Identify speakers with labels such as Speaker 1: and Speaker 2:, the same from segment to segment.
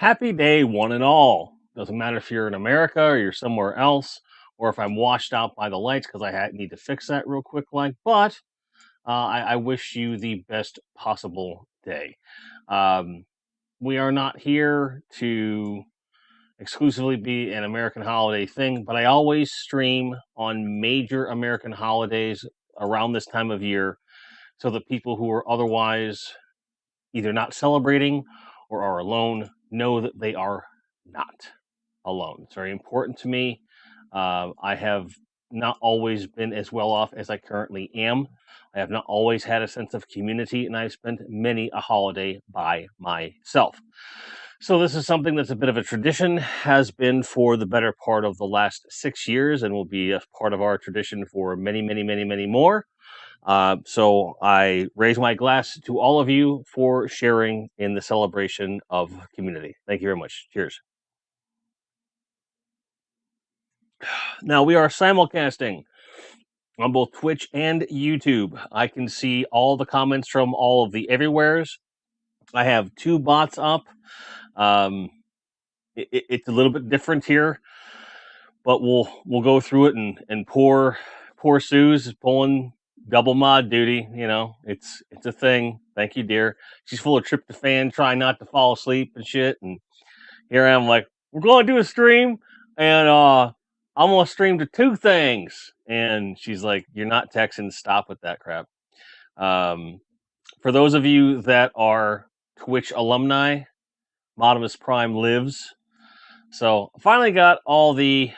Speaker 1: Happy day, one and all. Doesn't matter if you're in America or you're somewhere else, or if I'm washed out by the lights because need to fix that real quick. But I wish you the best possible day. Um, we are not here to exclusively be an American holiday thing, but I always stream on major American holidays around this time of year, so that people who are otherwise either not celebrating or are alone know that they are not alone. It's very important to me. I have not always been as well off as I currently am. I have not always had a sense of community, and I've spent many a holiday by myself. So this is something that's a bit of a tradition, has been for the better part of the last 6 years, and will be a part of our tradition for many, many, many, many more. So I raise my glass to all of you for sharing in the celebration of community. Thank you very much. Cheers. Now we are simulcasting on both Twitch and YouTube. I can see all the comments from all of the everywheres. I have two bots up. It's a little bit different here, but we'll go through it, and poor Sue's is pulling double mod duty. It's a thing. Thank you, dear. She's full of tryptophan, trying not to fall asleep and shit. And here I am, like, we're going to do a stream, and I'm gonna stream to two things. And she's like, "You're not texting. Stop with that crap." For those of you that are Twitch alumni, Modimus Prime lives. So I finally got all the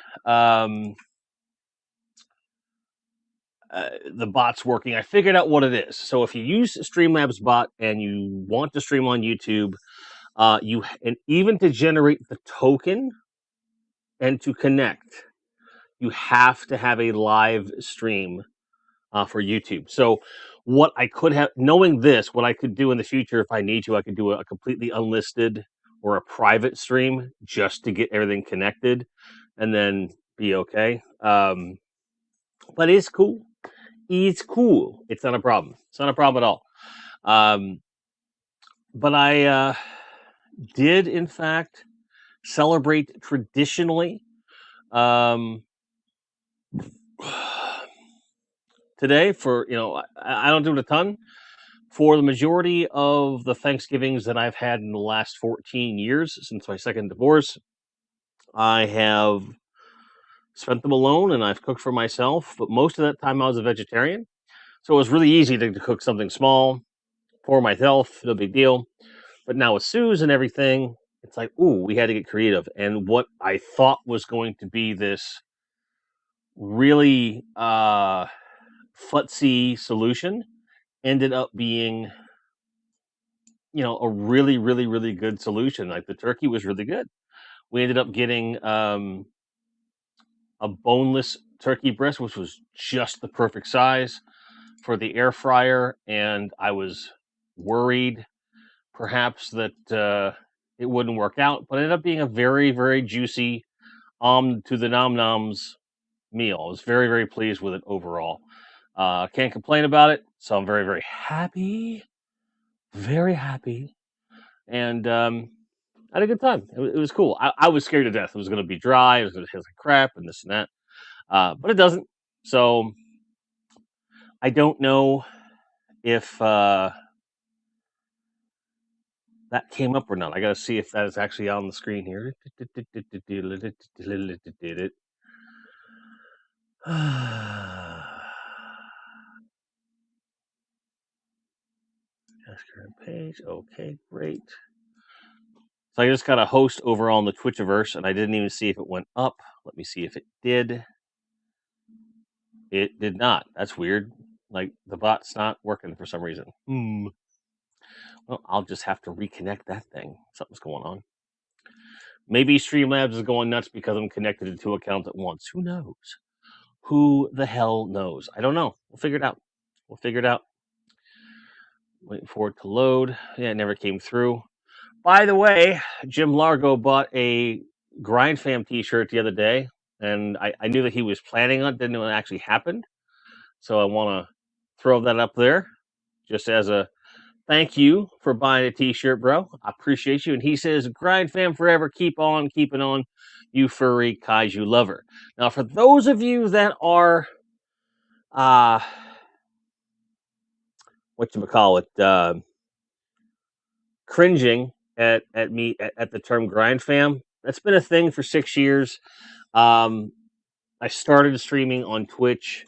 Speaker 1: bots working. I figured out what it is. So if you use Streamlabs bot and you want to stream on YouTube, and even to generate the token and to connect, you have to have a live stream for YouTube. So what I could have, knowing this, what I could do in the future if I need to, I could do a completely unlisted or a private stream just to get everything connected and then be okay. But it's cool. It's cool. It's not a problem. It's not a problem at all. But I did, in fact, celebrate traditionally today. For I don't do it a ton. For the majority of the Thanksgivings that I've had in the last 14 years since my second divorce, I have spent them alone, and I've cooked for myself. But most of that time I was a vegetarian. So it was really easy to cook something small for myself, no big deal. But now with Sue's and everything, it's like, ooh, we had to get creative. And what I thought was going to be this really futzy solution ended up being, a really, really, really good solution. Like, the turkey was really good. We ended up getting a boneless turkey breast, which was just the perfect size for the air fryer, and I was worried perhaps that it wouldn't work out, but it ended up being a very, very juicy to the nom noms meal. I was very, very pleased with it overall. Can't complain about it, so I'm very, very happy. Very happy. And I had a good time. It was cool. I was scared to death. It was going to be dry. It was going to taste like crap and this and that. But it doesn't. So I don't know if that came up or not. I got to see if that is actually on the screen here. Current page. Okay, great. So I just got a host over on the Twitchiverse, and I didn't even see if it went up. Let me see if it did. It did not. That's weird. Like, the bot's not working for some reason. Well, I'll just have to reconnect that thing. Something's going on. Maybe Streamlabs is going nuts because I'm connected to two accounts at once. Who knows? Who the hell knows? I don't know. We'll figure it out. Waiting for it to load. Yeah, it never came through. By the way, Jim Largo bought a Grind Fam t-shirt the other day, and I knew that he was planning on it, didn't know it actually happened. So I want to throw that up there just as a thank you for buying a t-shirt, bro. I appreciate you. And he says, grind fam forever, keep on keeping on, you furry kaiju lover. Now, for those of you that are uh whatchamacallit, cringing at me at the term grind fam, that's been a thing for 6 years. I started streaming on Twitch,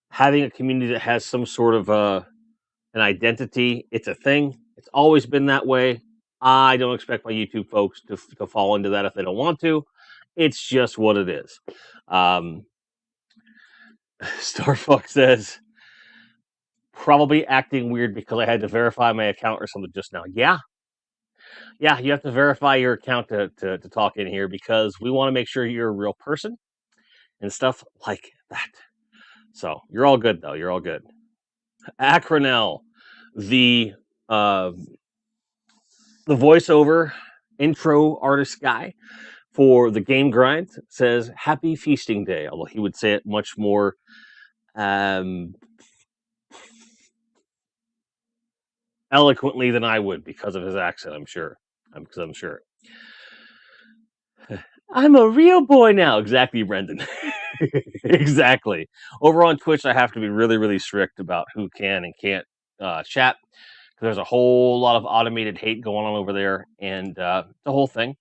Speaker 1: having a community that has some sort of an identity. It's a thing. It's always been that way. I don't expect my YouTube folks to fall into that if they don't want to. It's just what it is. Starfuck says, probably acting weird because I had to verify my account or something just now. Yeah. Yeah, you have to verify your account to talk in here because we want to make sure you're a real person and stuff like that. So you're all good, though. You're all good. Acronel, the uh, the voiceover intro artist guy for the game grind, says happy feasting day, although he would say it much more um, eloquently than I would because of his accent, I'm sure. Because I'm sure. I'm a real boy now. Exactly, Brendan. Exactly. Over on Twitch, I have to be really, really strict about who can and can't chat. There's a whole lot of automated hate going on over there, and the whole thing.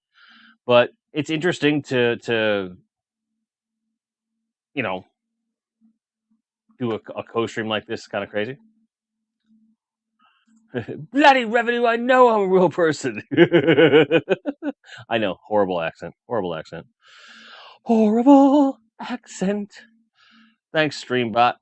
Speaker 1: But it's interesting to you know do a co-stream like this. Kind of crazy. Bloody revenue! I know I'm a real person. I know, horrible accent. Horrible accent. Horrible accent. Thanks, Streambot.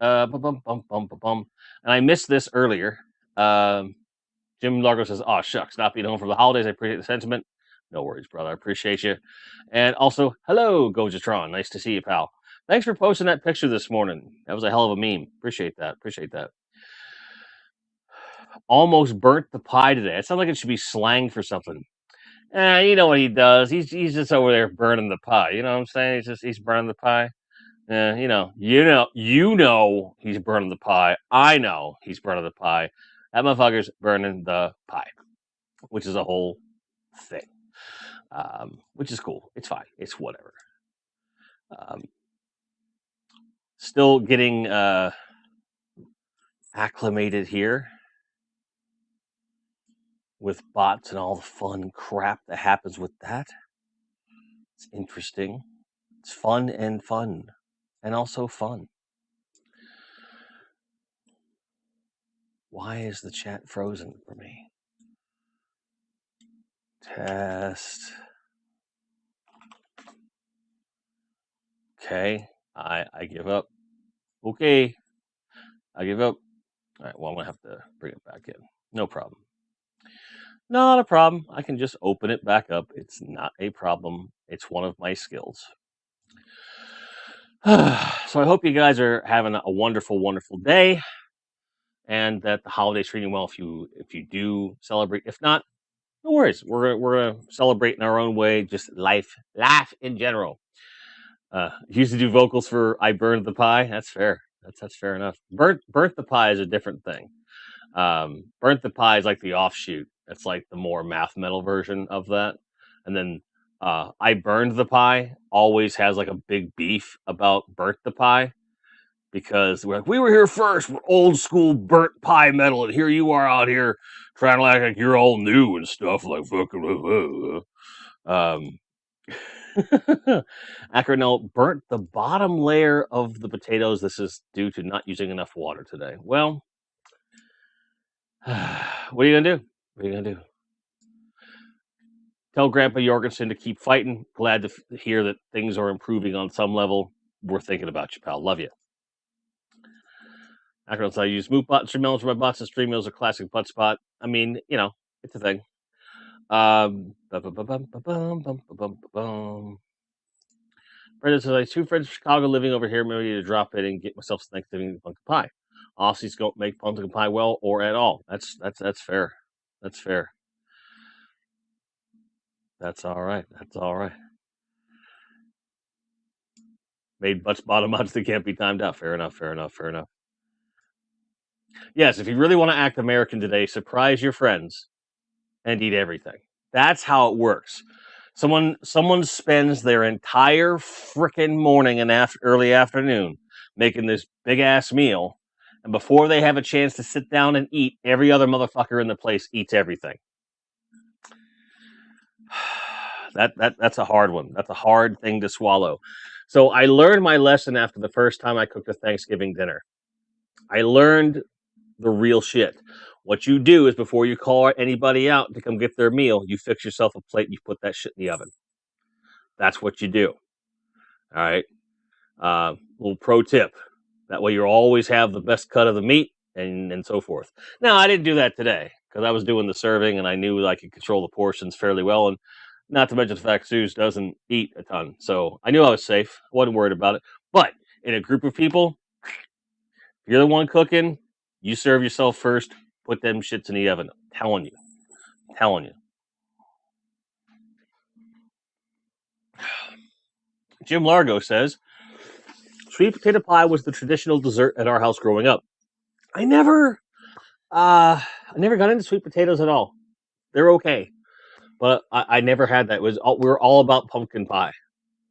Speaker 1: Bum, bum, bum, bum, bum. And I missed this earlier. Jim Largo says, "Oh shucks, not being home for the holidays. I appreciate the sentiment. No worries, brother. I appreciate you." And also, hello, Gojatron. Nice to see you, pal. Thanks for posting that picture this morning. That was a hell of a meme. Appreciate that. Appreciate that. Almost burnt the pie today. It sounds like it should be slang for something. You know what he does? He's just over there burning the pie. You know what I'm saying? He's burning the pie. You know he's burning the pie. I know he's burning the pie. That motherfucker's burning the pie, which is a whole thing. Which is cool. It's fine. It's whatever. Still getting acclimated here with bots and all the fun crap that happens with that. It's interesting. It's fun and also fun. Why is the chat frozen for me? Test. Okay, I give up. Okay, I give up. All right, well, I'm going to have to bring it back in. No problem. Not a problem. I can just open it back up. It's not a problem. It's one of my skills. So I hope you guys are having a wonderful, wonderful day, and that the holiday's treating well. If you do celebrate, if not, no worries. We're gonna celebrate in our own way. Just life in general. Used to do vocals for "I Burned the Pie." That's fair. That's fair enough. Burnt the pie is a different thing. Burnt the pie is like the offshoot. It's like the more math metal version of that. And then I Burned the Pie always has like a big beef about Burnt the Pie because we're like, we were here first. We're old school burnt pie metal, and here you are out here trying to act like you're all new and stuff like fucking. Acronel burnt the bottom layer of the potatoes. This is due to not using enough water today. Well, what are you gonna do? What are you gonna do? Tell Grandpa Jorgensen to keep fighting. Glad to hear that things are improving on some level. We're thinking about you, pal. Love you. Acronel, I use Moopbot and Streammails for my bots, and Streammails are classic butt spot. I mean, it's a thing. Brenda says, I have 2 friends from Chicago living over here. Maybe to drop in and get myself some Thanksgiving pumpkin pie. Aussies don't make pumpkin pie well or at all. That's fair. That's fair. That's all right. That's all right. Made butts bottom odds that can't be timed out. Fair enough. Fair enough. Fair enough. Yes, if you really want to act American today, surprise your friends and eat everything. That's how it works. Someone spends their entire frickin' morning and early afternoon making this big ass meal, and before they have a chance to sit down and eat, every other motherfucker in the place eats everything. That's a hard one. That's a hard thing to swallow. So I learned my lesson after the first time I cooked a Thanksgiving dinner. I learned the real shit. What you do is before you call anybody out to come get their meal, you fix yourself a plate and you put that shit in the oven. That's what you do. All right. Little pro tip. That way you always have the best cut of the meat and so forth. Now, I didn't do that today because I was doing the serving and I knew I could control the portions fairly well. And not to mention the fact Suze doesn't eat a ton. So I knew I was safe. I wasn't worried about it. But in a group of people, if you're the one cooking, you serve yourself first, put them shits in the oven. I'm telling you. I'm telling you. Jim Largo says, sweet potato pie was the traditional dessert at our house growing up. I never got into sweet potatoes at all. They're okay, but I never had that. We were all about pumpkin pie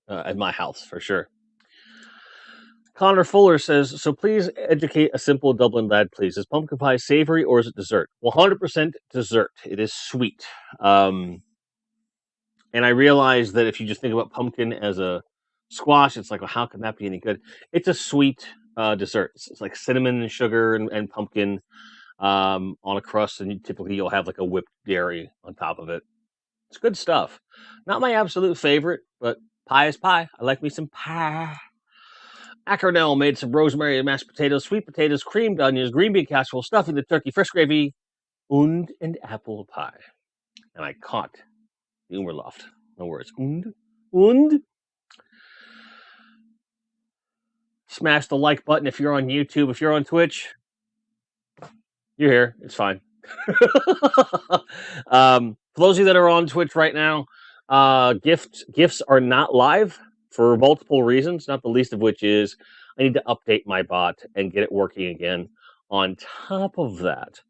Speaker 1: at my house for sure. Connor Fuller says, so please educate a simple Dublin lad, please. Is pumpkin pie savory or is it dessert? 100% dessert. It is sweet. And I realize that if you just think about pumpkin as a squash, it's like, well, how can that be any good? It's a sweet dessert. It's like cinnamon and sugar and pumpkin on a crust, and typically you'll have like a whipped dairy on top of it. It's good stuff. Not my absolute favorite, but pie is pie. I like me some pie. Ackernell made some rosemary and mashed potatoes, sweet potatoes, creamed onions, green bean casserole, stuffing the turkey, fresh gravy, and apple pie. And I caught the Umberloft. No words. Und. Smash the like button if you're on YouTube. If you're on Twitch, you're here. It's fine. For those of you that are on Twitch right now, gifts are not live for multiple reasons, not the least of which is I need to update my bot and get it working again. On top of that,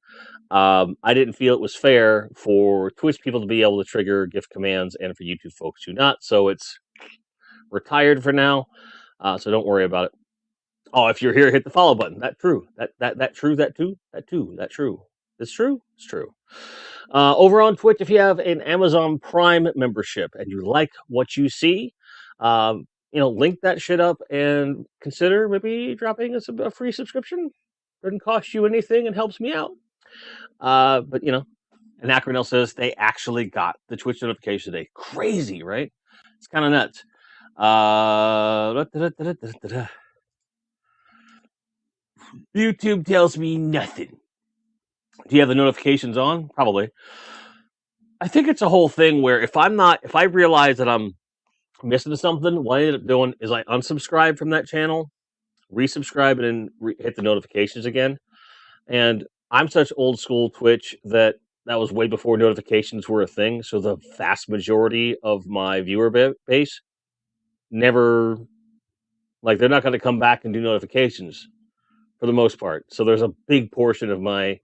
Speaker 1: I didn't feel it was fair for Twitch people to be able to trigger gift commands and for YouTube folks to not. So it's retired for now. So don't worry about it. Oh, if you're here, hit the follow button. That true. That true. That too. That too. That true. It's true. It's true. Over on Twitch, if you have an Amazon Prime membership and you like what you see, link that shit up and consider maybe dropping us a free subscription. Doesn't cost you anything and helps me out. But and Acronell says they actually got the Twitch notification today. Crazy, right? It's kind of nuts. YouTube tells me nothing. Do you have the notifications on? Probably. I think it's a whole thing where if I realize that I'm missing something, what I end up doing is I unsubscribe from that channel, resubscribe, and then hit the notifications again. And I'm such old school Twitch that was way before notifications were a thing. So the vast majority of my viewer base never, like, they're not going to come back and do notifications for the most part. So there's a big portion of my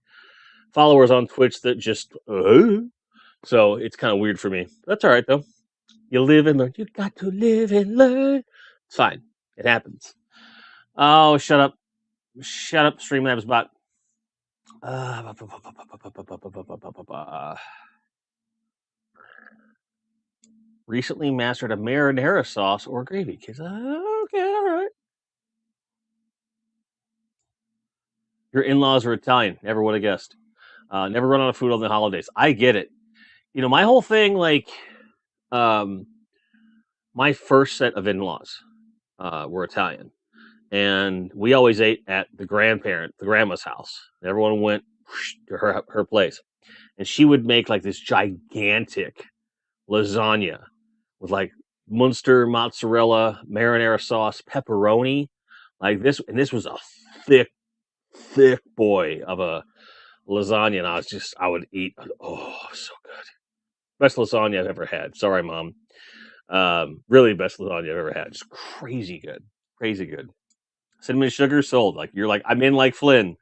Speaker 1: followers on Twitch that just, so it's kind of weird for me. That's all right, though. You live and learn. You got to live and learn. It's fine. It happens. Oh, shut up. Shut up, Streamlabs bot. Recently mastered a marinara sauce or gravy. Kids, okay, all right. Your in-laws are Italian. Never would have guessed. Never run out of food on the holidays. I get it. My whole thing, like, my first set of in-laws were Italian. And we always ate at the grandma's house. Everyone went to her place. And she would make like this gigantic lasagna with like Munster mozzarella, marinara sauce, pepperoni, like this. And this was a thick boy of a lasagna. And I would eat. Oh, so good. Best lasagna I've ever had. Sorry, Mom. Really best lasagna I've ever had. Just crazy good. Crazy good. Cinnamon sugar sold. Like, you're like, I'm in like Flynn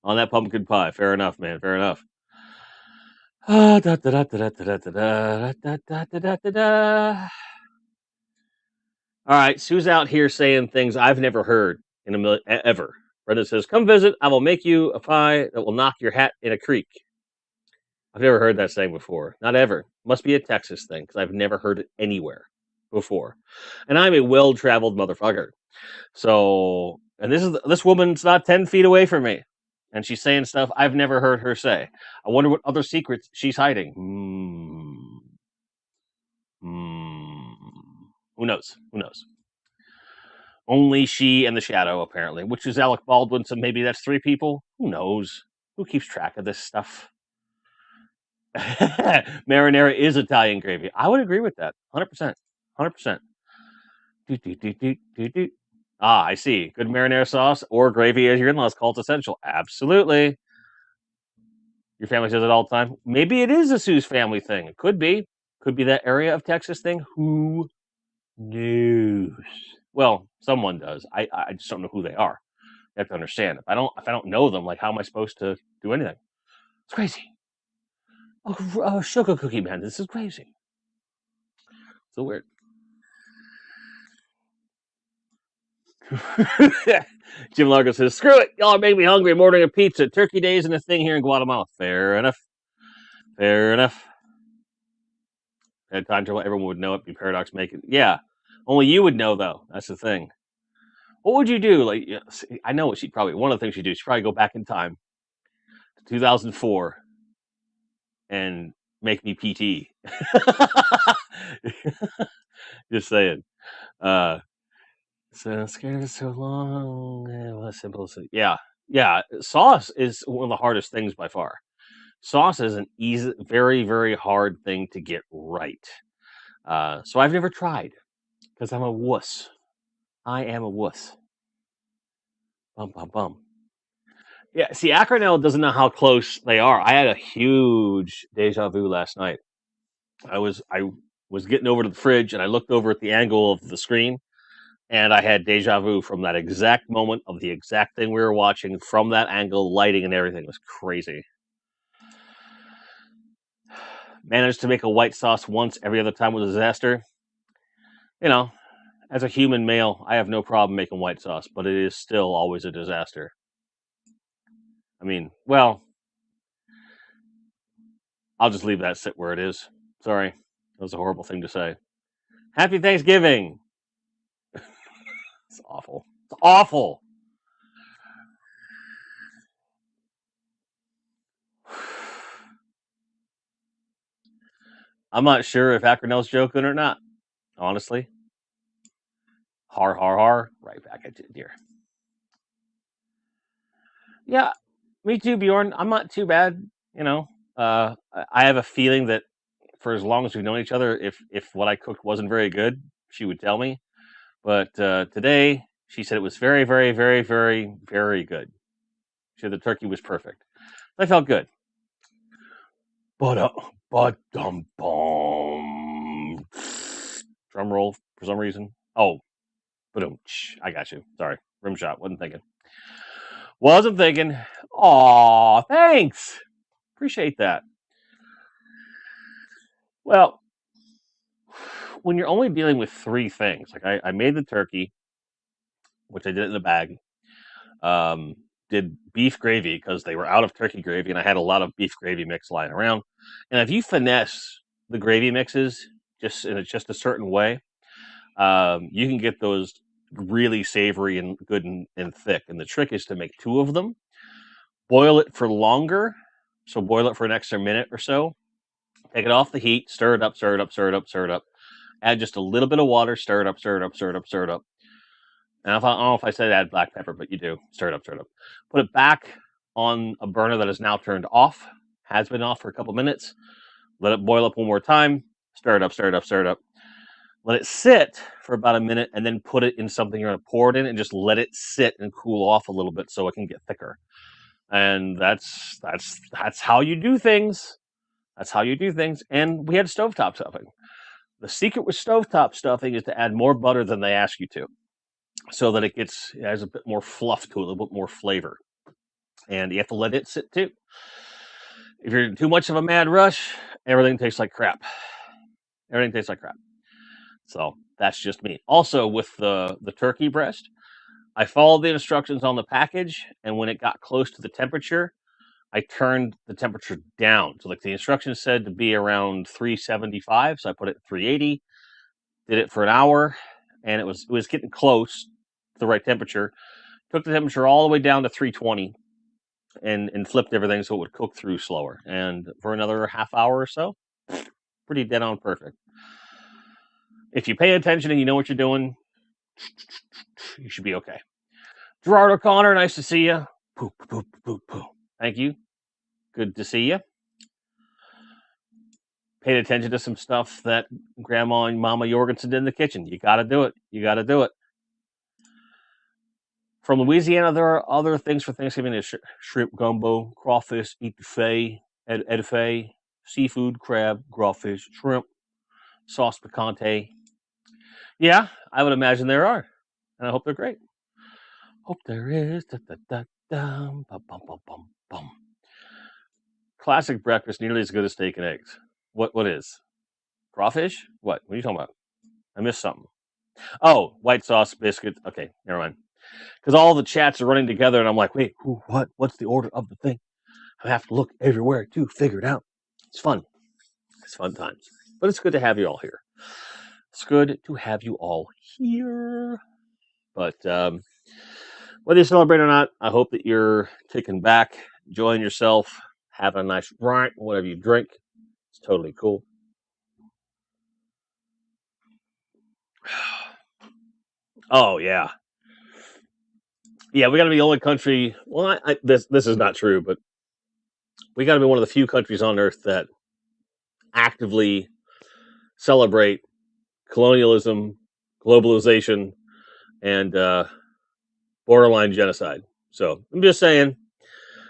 Speaker 1: on that pumpkin pie. Fair enough, man. Fair enough. Ah, da, da, da, da, da, da, da, da, da, da, da, da, da. All right, Sue's out here saying things I've never heard in ever. Brenda says, "Come visit. I will make you a pie that will knock your hat in a creek." I've never heard that saying before. Not ever. Must be a Texas thing because I've never heard it anywhere before. And I'm a well-traveled motherfucker. So, and this woman's not 10 feet away from me, and she's saying stuff I've never heard her say. I wonder what other secrets she's hiding. Who knows? Who knows? Only she and the shadow, apparently, which is Alec Baldwin, so maybe that's 3 people. Who knows? Who keeps track of this stuff? Marinara is Italian gravy. I would agree with that. 100%. 100%. Ah, I see. Good marinara sauce or gravy, as your in-laws call it, essential. Absolutely. Your family says it all the time. Maybe it is a Sue's family thing. It could be. Could be that area of Texas thing. Who knows? Well, someone does. I just don't know who they are. You have to understand. If I don't know them, like how am I supposed to do anything? It's crazy. Oh, sugar cookie man, this is crazy. So weird. Jim Largo says, "Screw it, y'all are making me hungry. I'm ordering a pizza. Turkey Day isn't a thing here in Guatemala." Fair enough. Fair enough. At time travel, everyone would know it. Be paradox making. Yeah, only you would know though. That's the thing. What would you do? Like, I know what she'd probably. One of the things she'd do. She'd probably go back in time to 2004 and make me PT. Just saying. So scared so long. What simple? Yeah, yeah. Sauce is one of the hardest things by far. Sauce is an easy, very, very hard thing to get right. So I've never tried because I'm a wuss. I am a wuss. Bum bum bum. Yeah. See, Acronell doesn't know how close they are. I had a huge deja vu last night. I was getting over to the fridge and I looked over at the angle of the screen and I had deja vu from that exact moment of the exact thing we were watching from that angle, lighting and everything. It was crazy. Managed to make a white sauce once, every other time was a disaster. You know, as a human male, I have no problem making white sauce, but it is still always a disaster. I mean, well, I'll just leave that sit where it is. Sorry. That was a horrible thing to say. Happy Thanksgiving. It's awful. It's awful. I'm not sure if Acronell's joking or not, honestly. Har, har, har. Right back at you, dear. Yeah, me too, Bjorn. I'm not too bad. You know, I have a feeling that for as long as we've known each other, if what I cooked wasn't very good, she would tell me. But today, she said it was very, very, very, very, very good. She said the turkey was perfect. I felt good. But dum bum. Drum roll for some reason. Oh, boom. I got you. Sorry, rim shot. Wasn't thinking. Wasn't thinking. Aw, thanks. Appreciate that. Well, when you're only dealing with 3 things, like I made the turkey, which I did in the bag. Did beef gravy because they were out of turkey gravy, and I had a lot of beef gravy mix lying around. And if you finesse the gravy mixes just in just a certain way, you can get those really savory and good and thick. And the trick is to make 2 of them, boil it for longer. So boil it for an extra minute or so. Take it off the heat, stir it up, stir it up, stir it up, stir it up. Add just a little bit of water, stir it up, stir it up, stir it up, stir it up. And I don't know if I said add black pepper, but you do. Stir it up, stir it up. Put it back on a burner that is now turned off. Has been off for a couple minutes. Let it boil up one more time. Stir it up, stir it up, stir it up. Let it sit for about a minute, and then put it in something you're going to pour it in, and just let it sit and cool off a little bit so it can get thicker. And that's how you do things. That's how you do things. And we had stovetop stuffing. The secret with stovetop stuffing is to add more butter than they ask you to, so that it has a bit more fluff to it, a little bit more flavor. and you have to let it sit too. If you're in too much of a mad rush, everything tastes like crap. Everything tastes like crap. So that's just me. Also, with the turkey breast, I followed the instructions on the package, and when it got close to the temperature, I turned the temperature down. So, like the instructions said to be around 375, so I put it at 380. Did it for an hour, and it was getting close to the right temperature. Took the temperature all the way down to 320, and flipped everything so it would cook through slower. And for another half hour or so, pretty dead on perfect. If you pay attention and you know what you're doing, you should be okay. Gerard O'Connor, nice to see you. Poo, poo, poo, poo. Thank you. Good to see you. Paid attention to some stuff that Grandma and Mama Jorgensen did in the kitchen. You got to do it. You got to do it. From Louisiana, there are other things for Thanksgiving. There's shrimp gumbo, crawfish, etouffee, seafood, crab, crawfish, shrimp, sauce picante. Yeah, I would imagine there are, and I hope they're great. Hope there is. Da, da, da, da, bum, bum, bum, bum, bum. Classic breakfast, nearly as good as steak and eggs. What is? Crawfish? What are you talking about? I missed something. Oh, white sauce, biscuit. Okay, never mind. Because all the chats are running together, and I'm like, wait, what? What's the order of the thing? I have to look everywhere to figure it out. It's fun. It's fun times. But it's good to have you all here. It's good to have you all here. But whether you celebrate or not, I hope that you're kicking back, enjoying yourself, having a nice drink, whatever you drink. It's totally cool. Oh yeah, yeah. We got to be the only country. Well, this is not true, but we got to be one of the few countries on earth that actively celebrate colonialism, globalization, and borderline genocide. So I'm just saying.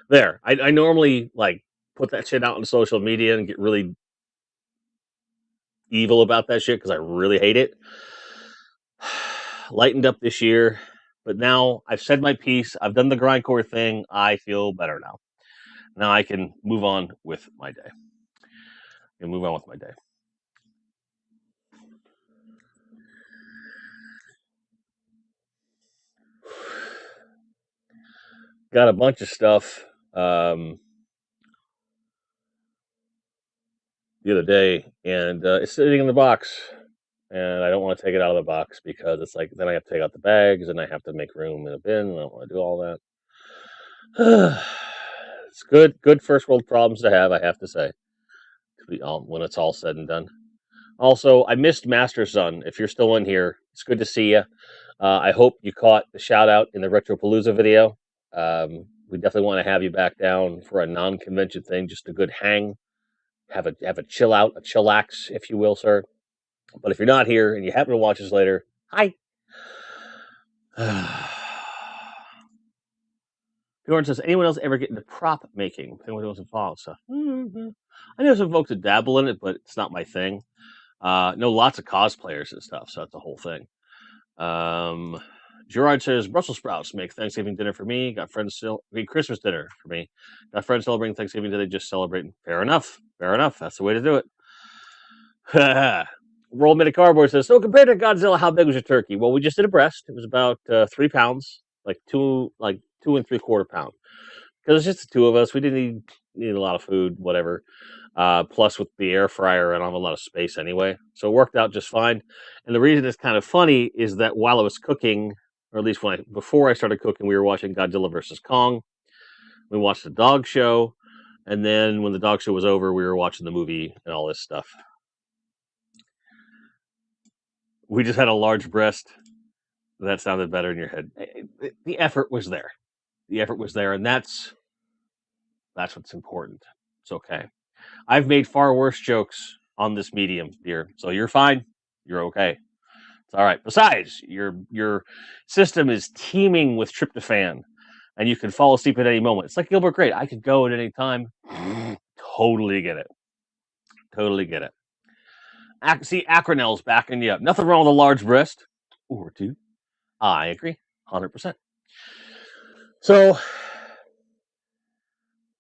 Speaker 1: There, I normally like put that shit out on social media and get really evil about that shit because I really hate it. Lightened up this year, but now I've said my piece. I've done the grindcore thing. I feel better now. Now I can move on with my day. Got a bunch of stuff the other day, and it's sitting in the box, and I don't want to take it out of the box because it's like then I have to take out the bags and I have to make room in a bin. And I don't want to do all that. It's good first world problems to have, I have to say, when it's all said and done. Also, I missed Master Son. If you're still in here, it's good to see you. I hope you caught the shout out in the Retropalooza video. We definitely want to have you back down for a non-convention thing, just a good hang, have a chill out, a chillax, if you will, sir. But if you're not here and you happen to watch this later, hi. Bjorn says, anyone else ever get into prop making? If anyone else involved, so I know some folks that dabble in it, but it's not my thing. Know lots of cosplayers and stuff, so that's the whole thing. Gerard says, Brussels sprouts make Thanksgiving dinner for me. Got friends still Christmas dinner for me. Got friends celebrating Thanksgiving today, just celebrating. Fair enough. That's the way to do it. Roll Mid Cardboard says, so compared to Godzilla, how big was your turkey? Well, we just did a breast. It was about 3 pounds, like 2 3/4 pounds. Because it's just the two of us. We didn't need a lot of food, whatever. Plus, with the air fryer, I don't have a lot of space anyway. So it worked out just fine. And the reason it's kind of funny is that while I was cooking, or at least before I started cooking, we were watching Godzilla vs. Kong. We watched the dog show. And then when the dog show was over, we were watching the movie and all this stuff. We just had a large breast. That sounded better in your head. The effort was there. And that's what's important. It's okay. I've made far worse jokes on this medium, dear. So you're fine. You're okay. It's all right. Besides, your system is teeming with tryptophan, and you can fall asleep at any moment. It's like Gilbert Grape. I could go at any time. Totally get it. See, Acronell's backing you up. Nothing wrong with a large breast or two. I agree, 100%. So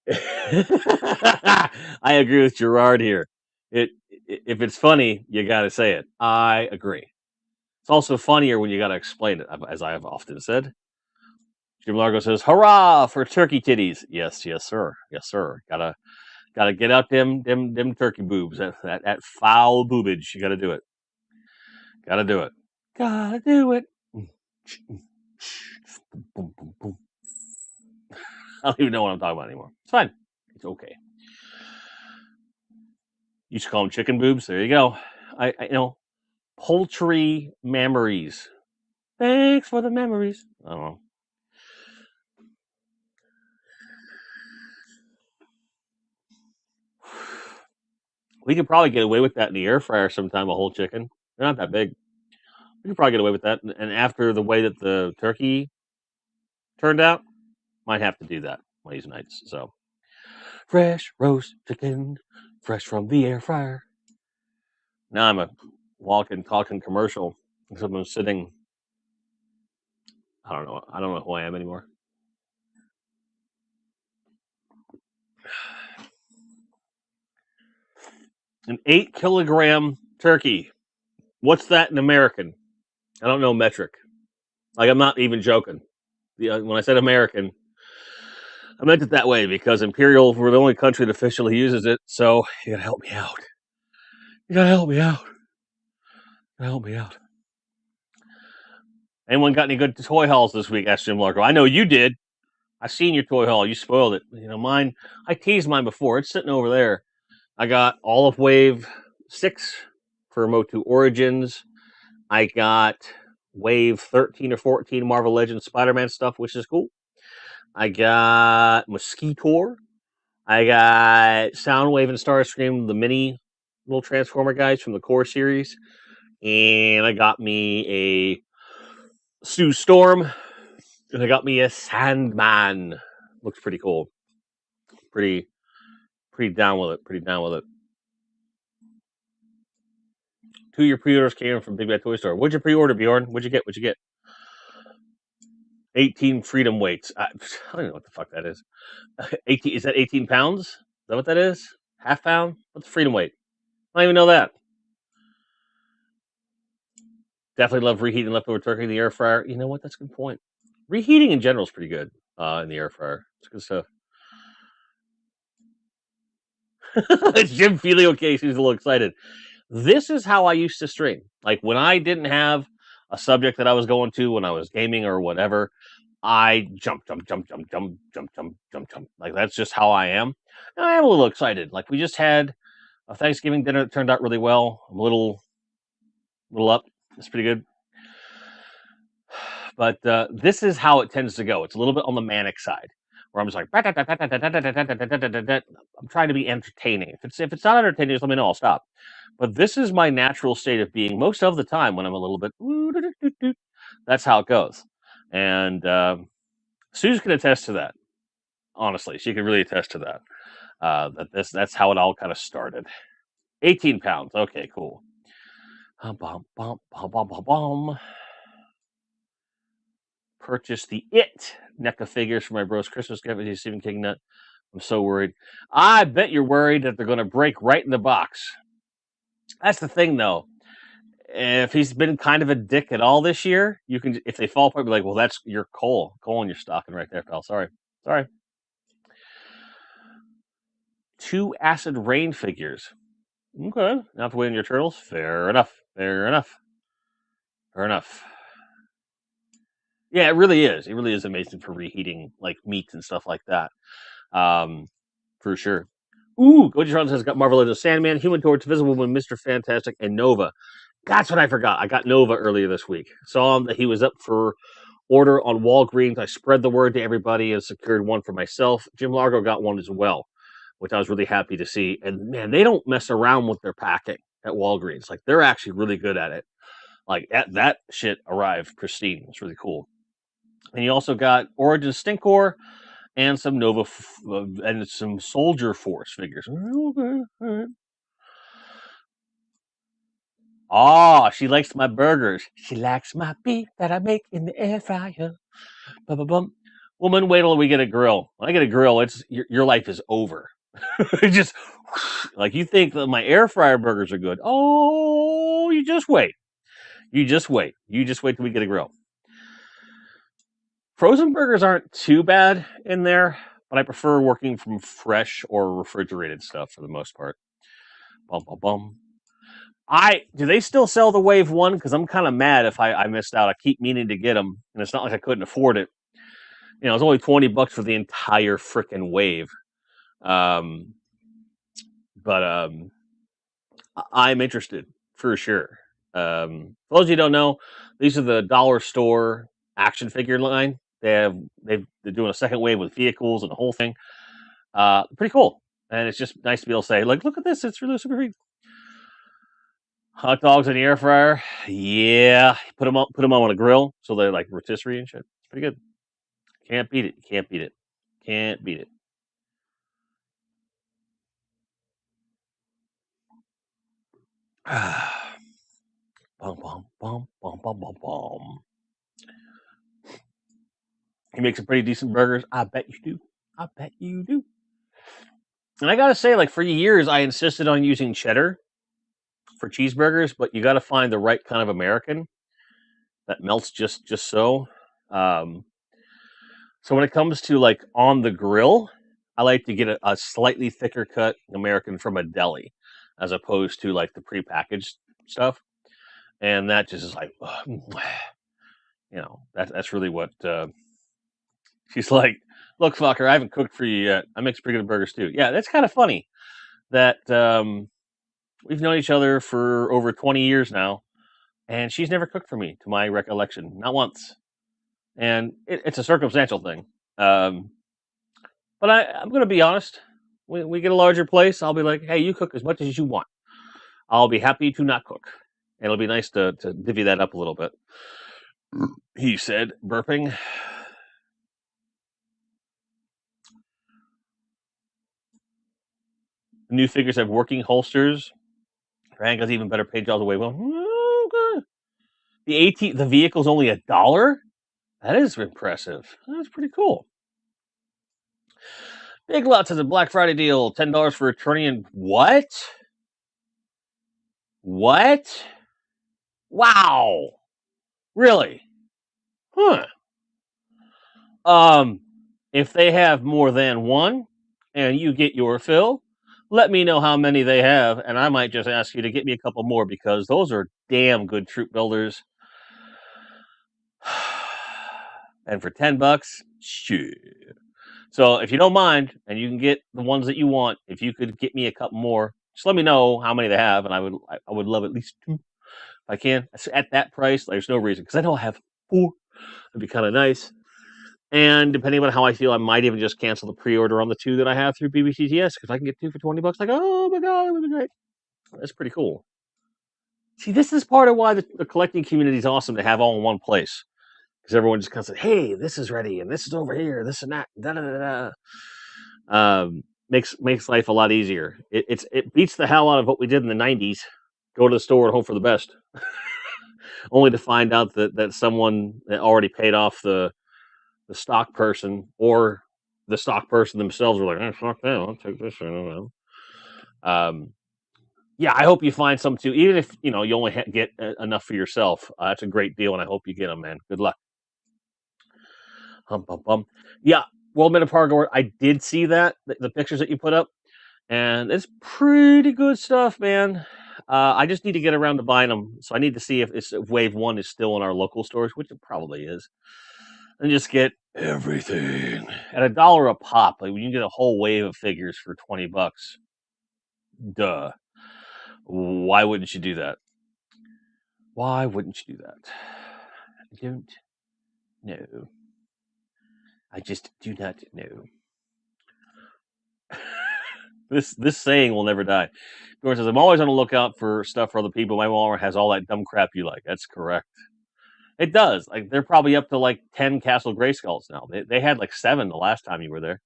Speaker 1: I agree with Gerard here. If it's funny, you got to say it. I agree. It's also funnier when you got to explain it, as I have often said. Jim Largo says, "Hurrah for turkey titties!" Yes, yes, sir. Yes, sir. Gotta get out them turkey boobs. That foul boobage. You gotta do it. Gotta do it. Gotta do it. Boom, boom, boom. I don't even know what I'm talking about anymore. It's fine. It's okay. You should call them chicken boobs. There you go. I poultry memories. Thanks for the memories. I don't know. We could probably get away with that in the air fryer sometime. A whole chicken. They're not that big. We could probably get away with that. And after the way that the turkey turned out, might have to do that one of these nights. So fresh roast chicken, fresh from the air fryer. Now I'm a walking, talking commercial. Someone's sitting. I don't know. I don't know who I am anymore. An 8-kilogram turkey. What's that in American? I don't know metric. Like, I'm not even joking. When I said American, I meant it that way because Imperial, we're the only country that officially uses it. So you gotta help me out. You gotta help me out. Help me out. Anyone got any good toy hauls this week? Asked Jim Largo. I know you did. I seen your toy haul. You spoiled it. Mine. I teased mine before. It's sitting over there. I got Olive Wave 6 for Motu Origins. I got Wave 13 or 14 Marvel Legends Spider-Man stuff, which is cool. I got Mosquitor. I got Soundwave and Starscream, the mini little Transformer guys from the core series. And I got me a Sue Storm. And I got me a Sandman. Looks pretty cool. Pretty down with it. Pretty down with it. 2 of your pre-orders came from Big Bad Toy Store. What'd you pre-order, Bjorn? What'd you get? 18 freedom weights. I don't even know what the fuck that is. 18, is that 18 pounds? Is that what that is? Half pound? What's the freedom weight? I don't even know that. Definitely love reheating leftover turkey in the air fryer. You know what? That's a good point. Reheating in general is pretty good in the air fryer. It's good stuff. It's Jim feeling okay. He's a little excited. This is how I used to stream. Like when I didn't have a subject that I was going to when I was gaming or whatever, I jump. Like that's just how I am. And I am a little excited. Like we just had a Thanksgiving dinner that turned out really well. I'm a little up. It's pretty good. But this is how it tends to go. It's a little bit on the manic side, where I'm just like, I'm trying to be entertaining. If it's not entertaining, just let me know. I'll stop. But this is my natural state of being most of the time when I'm a little bit. That's how it goes. And Suze can attest to that. Honestly, she can really attest to that. That's how it all kind of started. 18 pounds. Okay, cool. Purchased the NECA figures for my bro's Christmas gift with Stephen King nut. I'm so worried. I bet you're worried that they're going to break right in the box. That's the thing, though. If he's been kind of a dick at all this year, you can, if they fall apart, be like, well, that's your coal in your stocking right there, pal. Sorry. 2 Acid Rain figures. Okay. Now have to wait on your turtles. Fair enough. Yeah, it really is. It really is amazing for reheating like meats and stuff like that. For sure. Ooh, Goji Ron has got Marvel Legends Sandman, Human Torch, Visible Woman, Mr. Fantastic, and Nova. That's what I forgot. I got Nova earlier this week. Saw him that he was up for order on Walgreens. I spread the word to everybody and secured one for myself. Jim Largo got one as well, which I was really happy to see. And man, they don't mess around with their packing at Walgreens. Like they're actually really good at it. Like that shit arrived pristine. It's really cool. And you also got Origin Stinkor and some Nova and some Soldier Force figures. Okay, all right. Oh, she likes my burgers. She likes my beef that I make in the air fryer. Bum. Woman, wait till we get a grill. When I get a grill, it's your life is over. It just like you think that my air fryer burgers are good. Oh, you just wait. You just wait. You just wait till we get a grill. Frozen burgers aren't too bad in there, but I prefer working from fresh or refrigerated stuff for the most part. Bum bum bum. Do they still sell the Wave One? Because I'm kind of mad if I missed out. I keep meaning to get them, and it's not like I couldn't afford it. You know, it's only $20 for the entire freaking Wave. Um, but I'm interested for sure. For those of you who don't know, these are the dollar store action figure line. They're doing a second wave with vehicles and the whole thing. Pretty cool, and it's just nice to be able to say, like, look at this, it's really super. Hot dogs in the air fryer, yeah. Put them on a grill, so they're like rotisserie and shit. It's pretty good. Can't beat it. Can't beat it. Can't beat it. Bum bum bum bum bum bum bum. He makes some pretty decent burgers. I bet you do. I bet you do. And I gotta say, like for years, I insisted on using cheddar for cheeseburgers, but you got to find the right kind of American that melts just so. Um, so when it comes to like on the grill, I like to get a slightly thicker cut American from a deli, as opposed to like the prepackaged stuff. And that just is like, that's really what she's like. Look, fucker, I haven't cooked for you yet. I make some pretty good burgers too. Yeah, that's kind of funny that we've known each other for over 20 years now, and she's never cooked for me, to my recollection, not once. And it's a circumstantial thing. But I'm going to be honest. When we get a larger place, I'll be like, hey, you cook as much as you want. I'll be happy to not cook. It'll be nice to divvy that up a little bit. He said, burping. New figures have working holsters. Frank has even better paint jobs away. Well, the vehicle's only $1. That is impressive. That's pretty cool. Big Lots has a Black Friday deal. $10 for attorney and what? What? Wow. Really? Huh. If they have more than one and you get your fill, let me know how many they have, and I might just ask you to get me a couple more because those are damn good troop builders. And for $10, shit. So if you don't mind, and you can get the ones that you want, if you could get me a couple more, just let me know how many they have, and I would love at least 2 if I can. At that price, there's no reason because I know I have 4. It'd be kind of nice. And depending on how I feel, I might even just cancel the pre-order on the 2 that I have through BBTTS because I can get 2 for $20. Like, oh my god, that would be great. That's pretty cool. See, this is part of why the collecting community is awesome to have all in one place because everyone just kind of says, "Hey, this is ready, and this is over here, this and that." Da, da, da, da. Makes life a lot easier. It beats the hell out of what we did in the '90s. Go to the store and hope for the best, only to find out that someone that already paid off the stock person or the stock person themselves were like, "Oh, fuck that! I'll take this." Yeah, I hope you find some too. Even if you only get enough for yourself, that's a great deal, and I hope you get them, man. Good luck. Yeah, World Meta Parkour. I did see that the pictures that you put up, and it's pretty good stuff, man. I just need to get around to buying them, so I need to see if Wave 1 is still in our local stores, which it probably is, and just get everything at $1 a pop. Like, when you get a whole wave of figures for $20, duh. Why wouldn't you do that? Why wouldn't you do that? I don't know. I just do not know. This saying will never die. George says, I'm always on the lookout for stuff for other people. My Walmart has all that dumb crap you like. That's correct. It does. Like, they're probably up to like 10 Castle Grayskulls now. They had like 7 the last time you were there.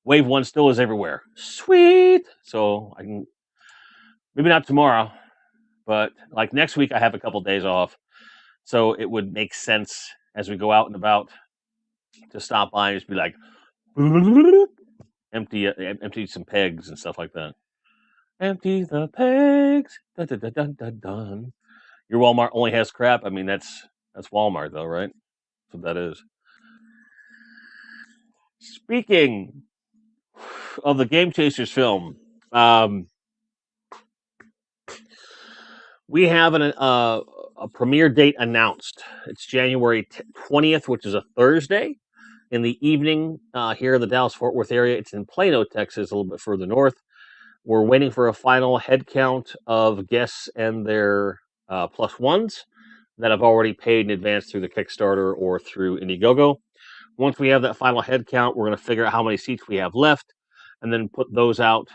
Speaker 1: Wave 1 still is everywhere. Sweet. So I can, maybe not tomorrow, but like next week I have a couple days off. So it would make sense as we go out and about to stop by and just be like, empty some pegs and stuff like that. Empty the pegs. Dun, dun, dun, dun, dun, dun. Your Walmart only has crap. I mean, that's Walmart, though, right? That's what that is. Speaking of the Game Chasers film, um, we have a premiere date announced. It's January 20th, which is a Thursday in the evening here in the Dallas-Fort Worth area. It's in Plano, Texas, a little bit further north. We're waiting for a final head count of guests and their plus ones that have already paid in advance through the Kickstarter or through Indiegogo. Once we have that final head count, we're going to figure out how many seats we have left and then put those out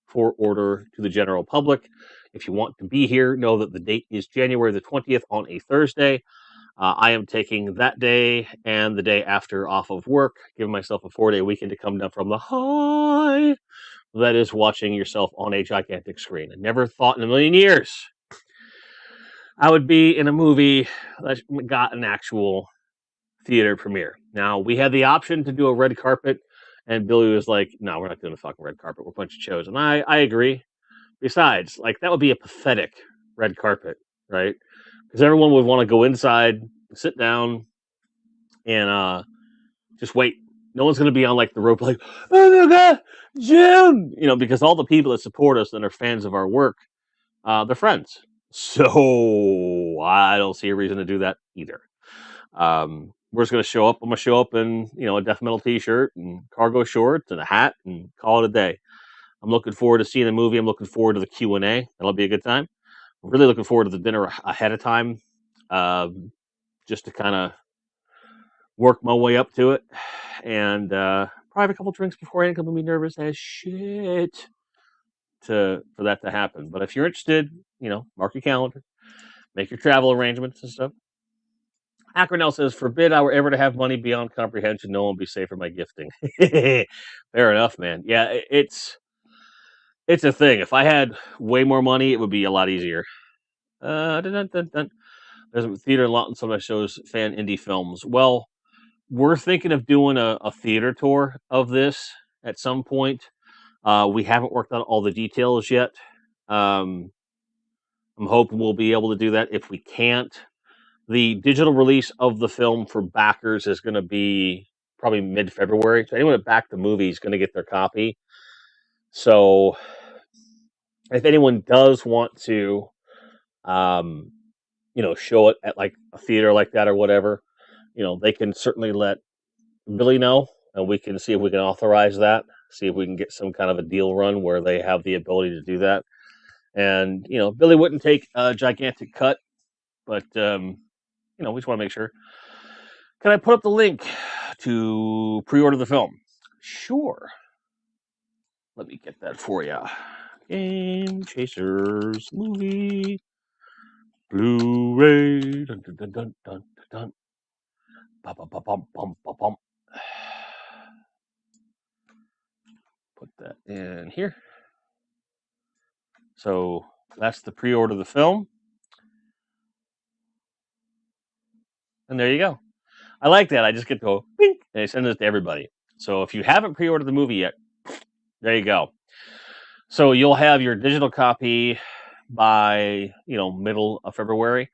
Speaker 1: for order to the general public. If you want to be here, know that the date is January the 20th on a Thursday. I am taking that day and the day after off of work, giving myself a 4-day weekend to come down from the high that is watching yourself on a gigantic screen. I never thought in a million years I would be in a movie that got an actual theater premiere. Now, we had the option to do a red carpet, and Billy was like, no, we're not doing a fucking red carpet. We're a bunch of shows. And I agree. Besides, like, that would be a pathetic red carpet, right? Because everyone would want to go inside, sit down, and just wait. No one's going to be on, like, the rope like, oh, my God, Jim! You know, because all the people that support us and are fans of our work, they're friends. So I don't see a reason to do that either. We're just going to show up. I'm going to show up in, a death metal t-shirt and cargo shorts and a hat and call it a day. I'm looking forward to seeing the movie. I'm looking forward to the Q&A. That'll be a good time. I'm really looking forward to the dinner ahead of time, just to kind of work my way up to it. And probably have a couple drinks beforehand because I'm going to be nervous as shit for that to happen. But if you're interested, mark your calendar, make your travel arrangements and stuff. Acronell says, forbid I were ever to have money beyond comprehension. No one will be safe for my gifting. Fair enough, man. Yeah, it's a thing. If I had way more money, it would be a lot easier. Dun, dun, dun. There's a theater lot and some of shows fan indie films. Well, we're thinking of doing a theater tour of this at some point. We haven't worked out all the details yet. I'm hoping we'll be able to do that. If we can't, the digital release of the film for backers is going to be probably mid-February. So anyone that backed the movie is going to get their copy. So if anyone does want to, show it at like a theater like that or whatever, they can certainly let Billy know, and we can see if we can authorize that. See if we can get some kind of a deal run where they have the ability to do that. And Billy wouldn't take a gigantic cut, but we just want to make sure. Can I put up the link to pre-order the film? Sure. Let me get that for you. Game Chasers movie Blu-ray. Dun, dun, dun, dun, dun, dun. Bum, bum, bum, bum, bum, bum, bum. Put that in here. So that's the pre-order of the film. And there you go. I like that. I just get to go, bing, and I send it to everybody. So if you haven't pre-ordered the movie yet, there you go. So you'll have your digital copy by, middle of February.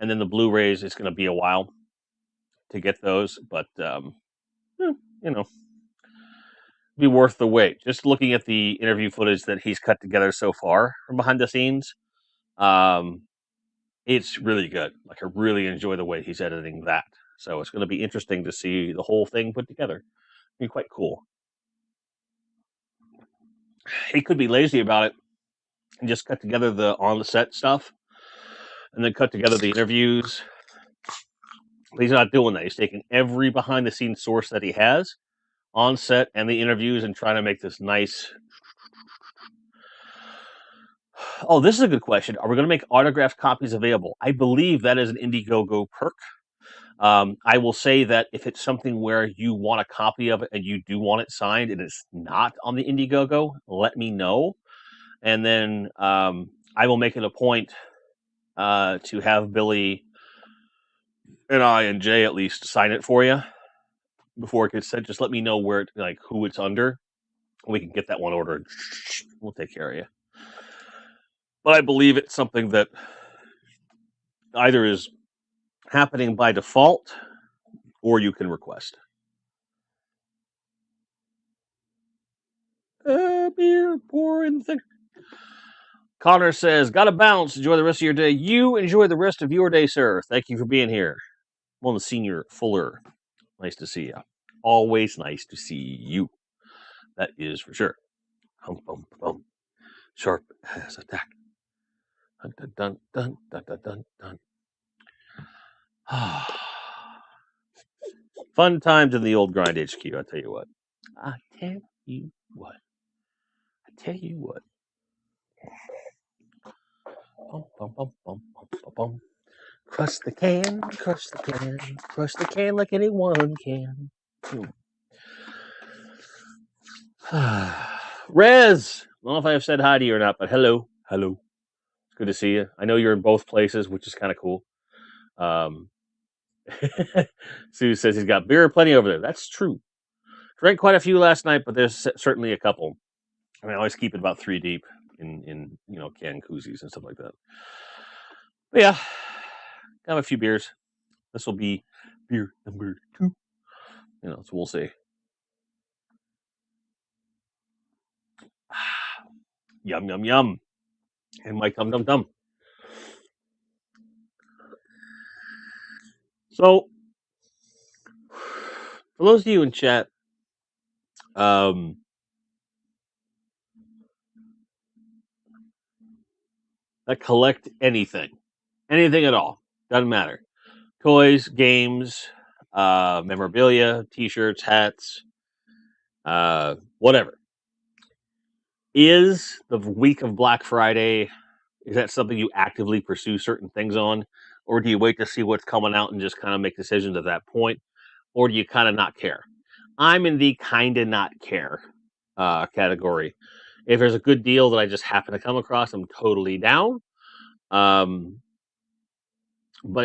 Speaker 1: And then the Blu-rays, it's going to be a while to get those. But, be worth the wait. Just looking at the interview footage that he's cut together so far from behind the scenes, it's really good. Like, I really enjoy the way he's editing that. So it's going to be interesting to see the whole thing put together. It'll be quite cool. He could be lazy about it and just cut together the on-the-set stuff and then cut together the interviews. But he's not doing that. He's taking every behind-the-scenes source that he has on set and the interviews and trying to make this nice. Oh, this is a good question. Are we going to make autographed copies available? I believe that is an Indiegogo perk. I will say that if it's something where you want a copy of it and you do want it signed and it's not on the Indiegogo, let me know. And then I will make it a point to have Billy and I and Jay at least sign it for you. before it gets sent, just let me know where it, like who it's under. We can get that one ordered. We'll take care of you. But I believe it's something that either is happening by default or you can request. Beer, pour in the thing. Connor says, "Gotta bounce. Enjoy the rest of your day. You enjoy the rest of your day, sir. Thank you for being here." Well, the senior Fuller. Nice to see you. Always nice to see you. That is for sure. Hum, bum, bum. Sharp as a tack. Dun, dun, dun, dun, dun, dun, dun. Fun times in the old Grind HQ, I tell you what. I tell you what. I tell you what. Bum, bum, bum, bum, bum, bum, bum. Crush the can, crush the can, crush the can like anyone can. Rez! I don't know if I have said hi to you or not, but hello. Hello. It's good to see you. I know you're in both places, which is kind of cool. Sue says he's got beer plenty over there. That's true. Drank quite a few last night, but there's certainly a couple. I mean, I always keep it about 3 deep in canned koozies and stuff like that. But yeah, got a few beers. This will be beer number 2. So we'll see. Yum, yum, yum. And my tum, tum, tum. So, for those of you in chat, that collect anything at all, doesn't matter. Toys, games, memorabilia, T-shirts, hats, whatever. Is the week of Black Friday, is that something you actively pursue certain things on? Or do you wait to see what's coming out and just kind of make decisions at that point? Or do you kind of not care? I'm in the kind of not care category. If there's a good deal that I just happen to come across, I'm totally down. But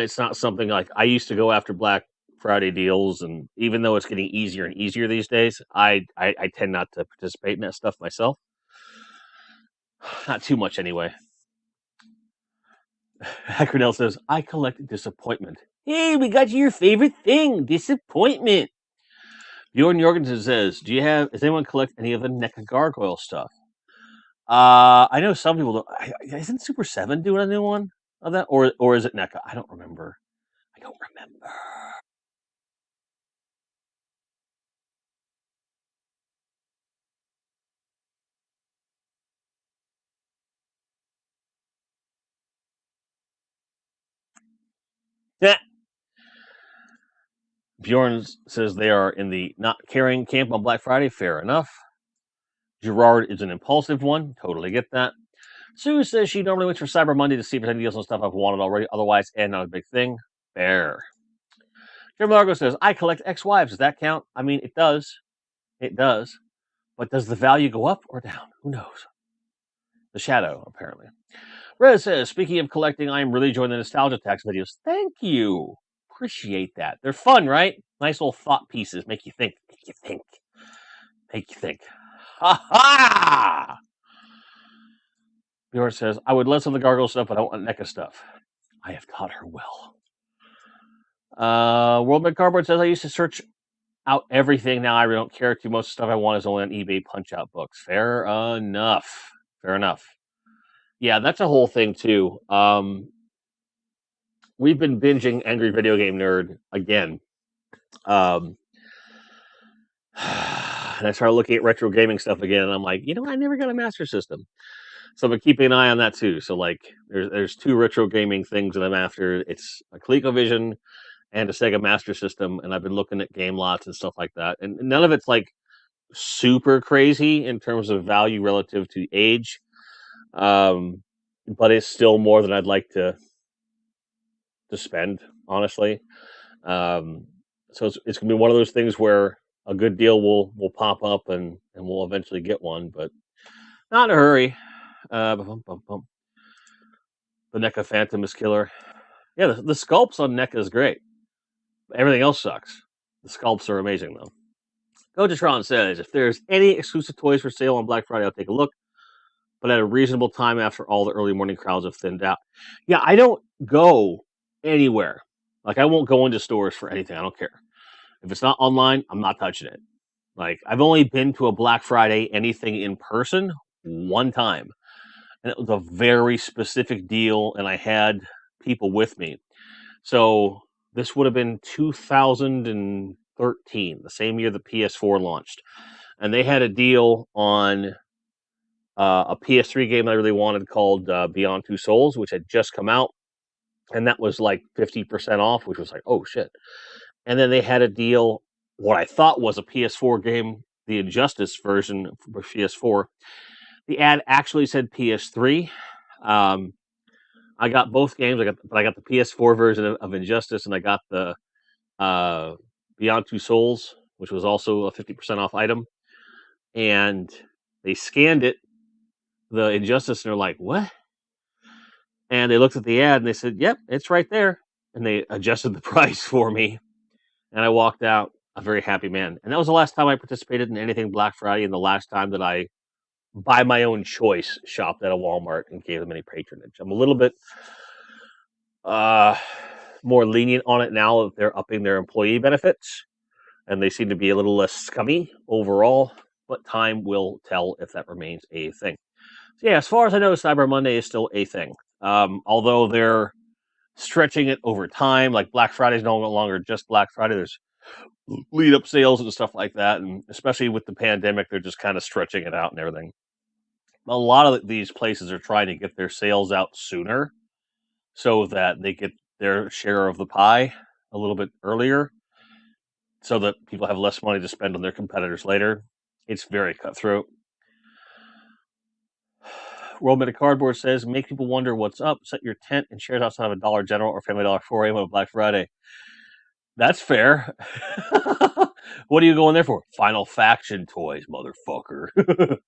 Speaker 1: it's not something like I used to go after Black Friday deals, and even though it's getting easier and easier these days, I tend not to participate in that stuff myself. Not too much anyway. Hackernell says, I collect disappointment. Hey, we got your favorite thing, disappointment. Bjorn Jorgensen says, does anyone collect any of the NECA Gargoyle stuff? I know some people don't. Isn't Super 7 doing a new one of that? Or is it NECA? I don't remember. Yeah. Bjorn says they are in the not caring camp on Black Friday. Fair enough. Gerard is an impulsive one. Totally get that. Sue says she normally waits for Cyber Monday to see if there's any deals on stuff I've wanted already. Otherwise, and not a big thing. Fair. Jim Largo says, I collect ex-wives. Does that count? I mean, it does. It does. But does the value go up or down? Who knows? The shadow, apparently. Rez says, speaking of collecting, I am really enjoying the Nostalgia Tax videos. Thank you. Appreciate that. They're fun, right? Nice little thought pieces. Make you think. Ha ha! Bjorn says, I would listen to the Gargoyle stuff, but I don't want NECA stuff. I have taught her well. Worldman Cardboard says, I used to search out everything. Now I really don't care too much. Stuff I want is only on eBay punch-out books. Fair enough. Yeah, that's a whole thing, too. We've been binging Angry Video Game Nerd again. And I started looking at retro gaming stuff again, and I'm like, I never got a Master System. So I've been keeping an eye on that too. So like, there's 2 retro gaming things that I'm after. It's a ColecoVision and a Sega Master System, and I've been looking at game lots and stuff like that. And none of it's like super crazy in terms of value relative to age, but it's still more than I'd like to spend, honestly. So it's gonna be one of those things where a good deal will pop up and we'll eventually get one, but not in a hurry. The NECA Phantom is killer. Yeah, the sculpts on NECA is great. Everything else sucks. The sculpts are amazing, though. Gojatron says, if there's any exclusive toys for sale on Black Friday, I'll take a look, but at a reasonable time after all the early morning crowds have thinned out. Yeah, I don't go anywhere. Like, I won't go into stores for anything. I don't care. If it's not online, I'm not touching it. Like, I've only been to a Black Friday anything in person one time, and it was a very specific deal, and I had people with me. So this would have been 2013, the same year the PS4 launched, and they had a deal on a PS3 game I really wanted called Beyond Two Souls, which had just come out, and that was like 50% off, which was like, oh shit. And then they had a deal, what I thought was a PS4 game, the Injustice version for PS4. The ad actually said PS3. I got both games. I got the PS4 version of Injustice, and I got the Beyond Two Souls, which was also a 50% off item. And they scanned it, the Injustice, and they're like, "What?" And they looked at the ad and they said, "Yep, it's right there." And they adjusted the price for me, and I walked out a very happy man. And that was the last time I participated in anything Black Friday, and the last time that I, by my own choice, shopped at a Walmart and gave them any patronage. I'm a little bit more lenient on it now that they're upping their employee benefits, and they seem to be a little less scummy overall, but time will tell if that remains a thing. So yeah, as far as I know, Cyber Monday is still a thing. Although they're stretching it over time, like Black Friday is no longer just Black Friday. There's lead up sales and stuff like that, and especially with the pandemic, they're just kind of stretching it out and everything. A lot of these places are trying to get their sales out sooner so that they get their share of the pie a little bit earlier, so that people have less money to spend on their competitors later. It's very cutthroat. Rollman of Cardboard says, make people wonder what's up. Set your tent and shares outside of a Dollar General or Family Dollar 4 a.m. on Black Friday. That's fair. What are you going there for? Final Faction toys, motherfucker.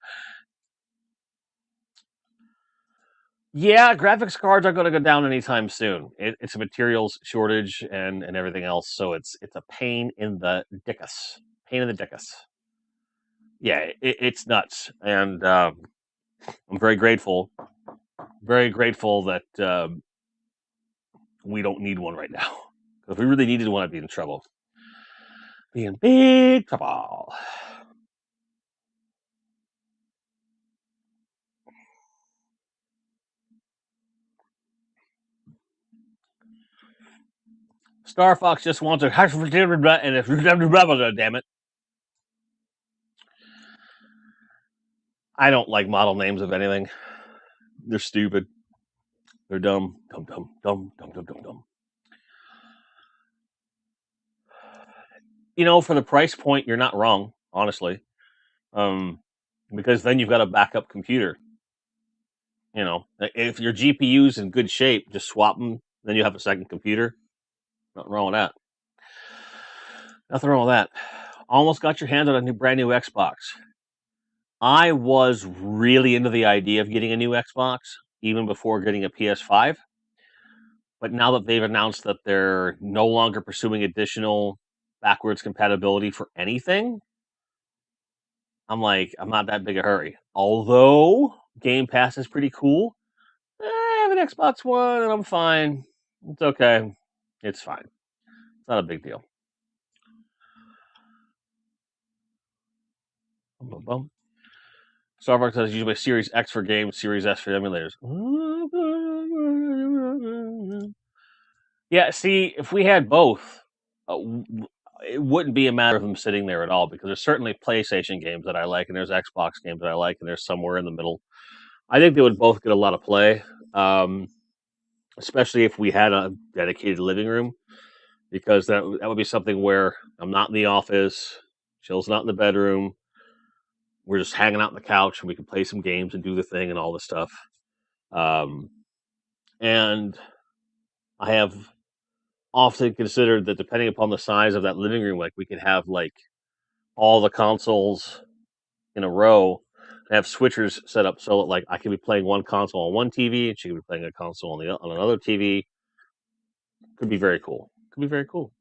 Speaker 1: Yeah, graphics cards aren't going to go down anytime soon. It's a materials shortage and everything else, so it's a pain in the dickus. Pain in the dickus. Yeah, it's nuts, and I'm very grateful that we don't need one right now. If we really needed one, I'd be in trouble. Be in big trouble. Star Fox just wants a and it's damn it. I don't like model names of anything. They're stupid. They're dumb. Dumb. You know, for the price point, you're not wrong, honestly. Because then you've got a backup computer. You know, if your GPU's in good shape, just swap them. Then you have a second computer. Nothing wrong with that. Nothing wrong with that. Almost got your hand on a brand new Xbox. I was really into the idea of getting a new Xbox, even before getting a PS5. But now that they've announced that they're no longer pursuing additional backwards compatibility for anything, I'm like, I'm not that big a hurry. Although Game Pass is pretty cool, I have an Xbox One and I'm fine. It's okay. It's fine. It's not a big deal. Starbucks says use my Series X for games, Series S for emulators. Yeah, see, if we had both, it wouldn't be a matter of them sitting there at all, because there's certainly PlayStation games that I like, and there's Xbox games that I like, and there's somewhere in the middle. I think they would both get a lot of play, especially if we had a dedicated living room, because that would be something where I'm not in the office, Jill's not in the bedroom, we're just hanging out on the couch, and we can play some games and do the thing and all this stuff. And I have often considered that depending upon the size of that living room, like we could have like all the consoles in a row, and have switchers set up so that like I could be playing one console on one TV and she could be playing a console on another TV. Could be very cool. Could be very cool.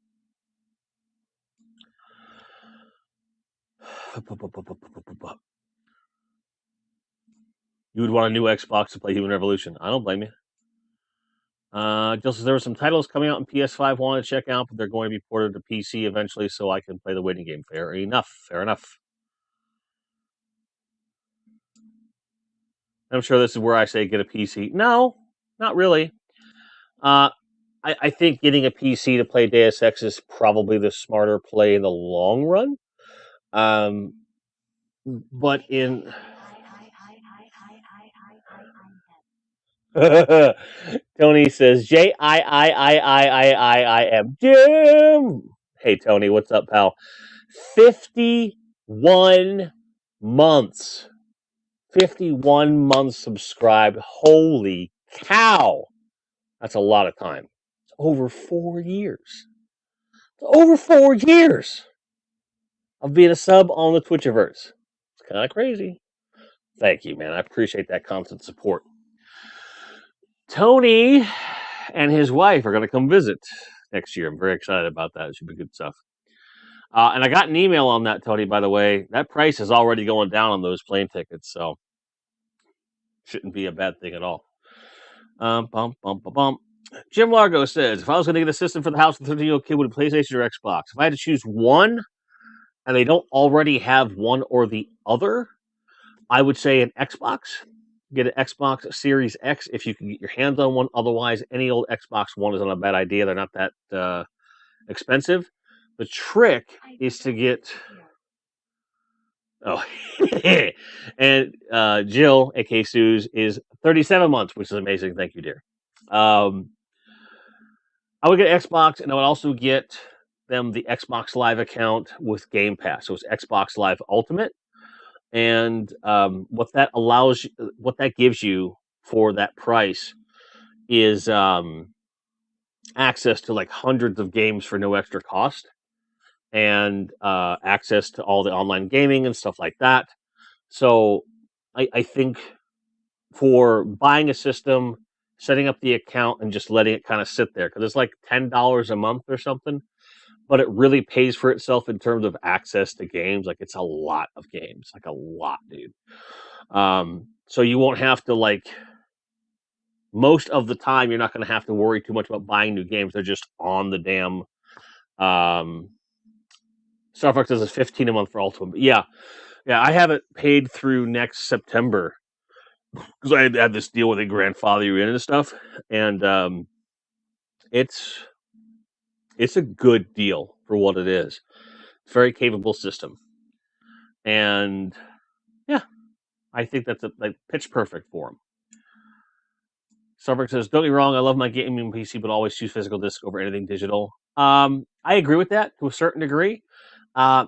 Speaker 1: You would want a new Xbox to play Human Revolution. I don't blame you. Just as there were some titles coming out on PS5 I wanted to check out, but they're going to be ported to PC eventually, so I can play the waiting game. Fair enough. Fair enough. I'm sure this is where I say get a PC. No, not really. I think getting a PC to play Deus Ex is probably the smarter play in the long run. But in Tony says Jiiiiiiim Jim. Hey Tony, what's up, pal? 51 months. 51 months subscribed. Holy cow. That's a lot of time. It's over 4 years. It's over 4 years of being a sub on the Twitchiverse. It's kind of crazy. Thank you, man. I appreciate that constant support. Tony and his wife are going to come visit next year. I'm very excited about that. It should be good stuff. And I got an email on that, Tony, by the way. That price is already going down on those plane tickets, so shouldn't be a bad thing at all. Jim Largo says, if I was going to get a system for the house with a 13-year-old kid, would it PlayStation or Xbox? If I had to choose one, and they don't already have one or the other, I would say an Xbox. Get an Xbox Series X if you can get your hands on one. Otherwise, any old Xbox One is not a bad idea. They're not that expensive. The trick is to get... Oh, and Jill, aka Suze, is 37 months, which is amazing. Thank you, dear. I would get Xbox, and I would also get them the Xbox Live account with Game Pass. So it's Xbox Live Ultimate, and what that gives you for that price is access to like hundreds of games for no extra cost, and access to all the online gaming and stuff like that. So I think for buying a system, setting up the account, and just letting it kind of sit there, because it's like $10 a month or something, but it really pays for itself in terms of access to games. Like, it's a lot of games, like a lot, dude. So you won't have to, like, most of the time, you're not going to have to worry too much about buying new games. They're just on the damn. Starbucks does a $15 a month for Ultimate. But yeah, I have it paid through next September because I had this deal where they grandfather you in and stuff, and it's a good deal for what it is. Very capable system, and yeah, I think that's like pitch perfect for them. Starbucks says, "Don't get me wrong, I love my gaming PC, but always choose physical disc over anything digital." I agree with that to a certain degree.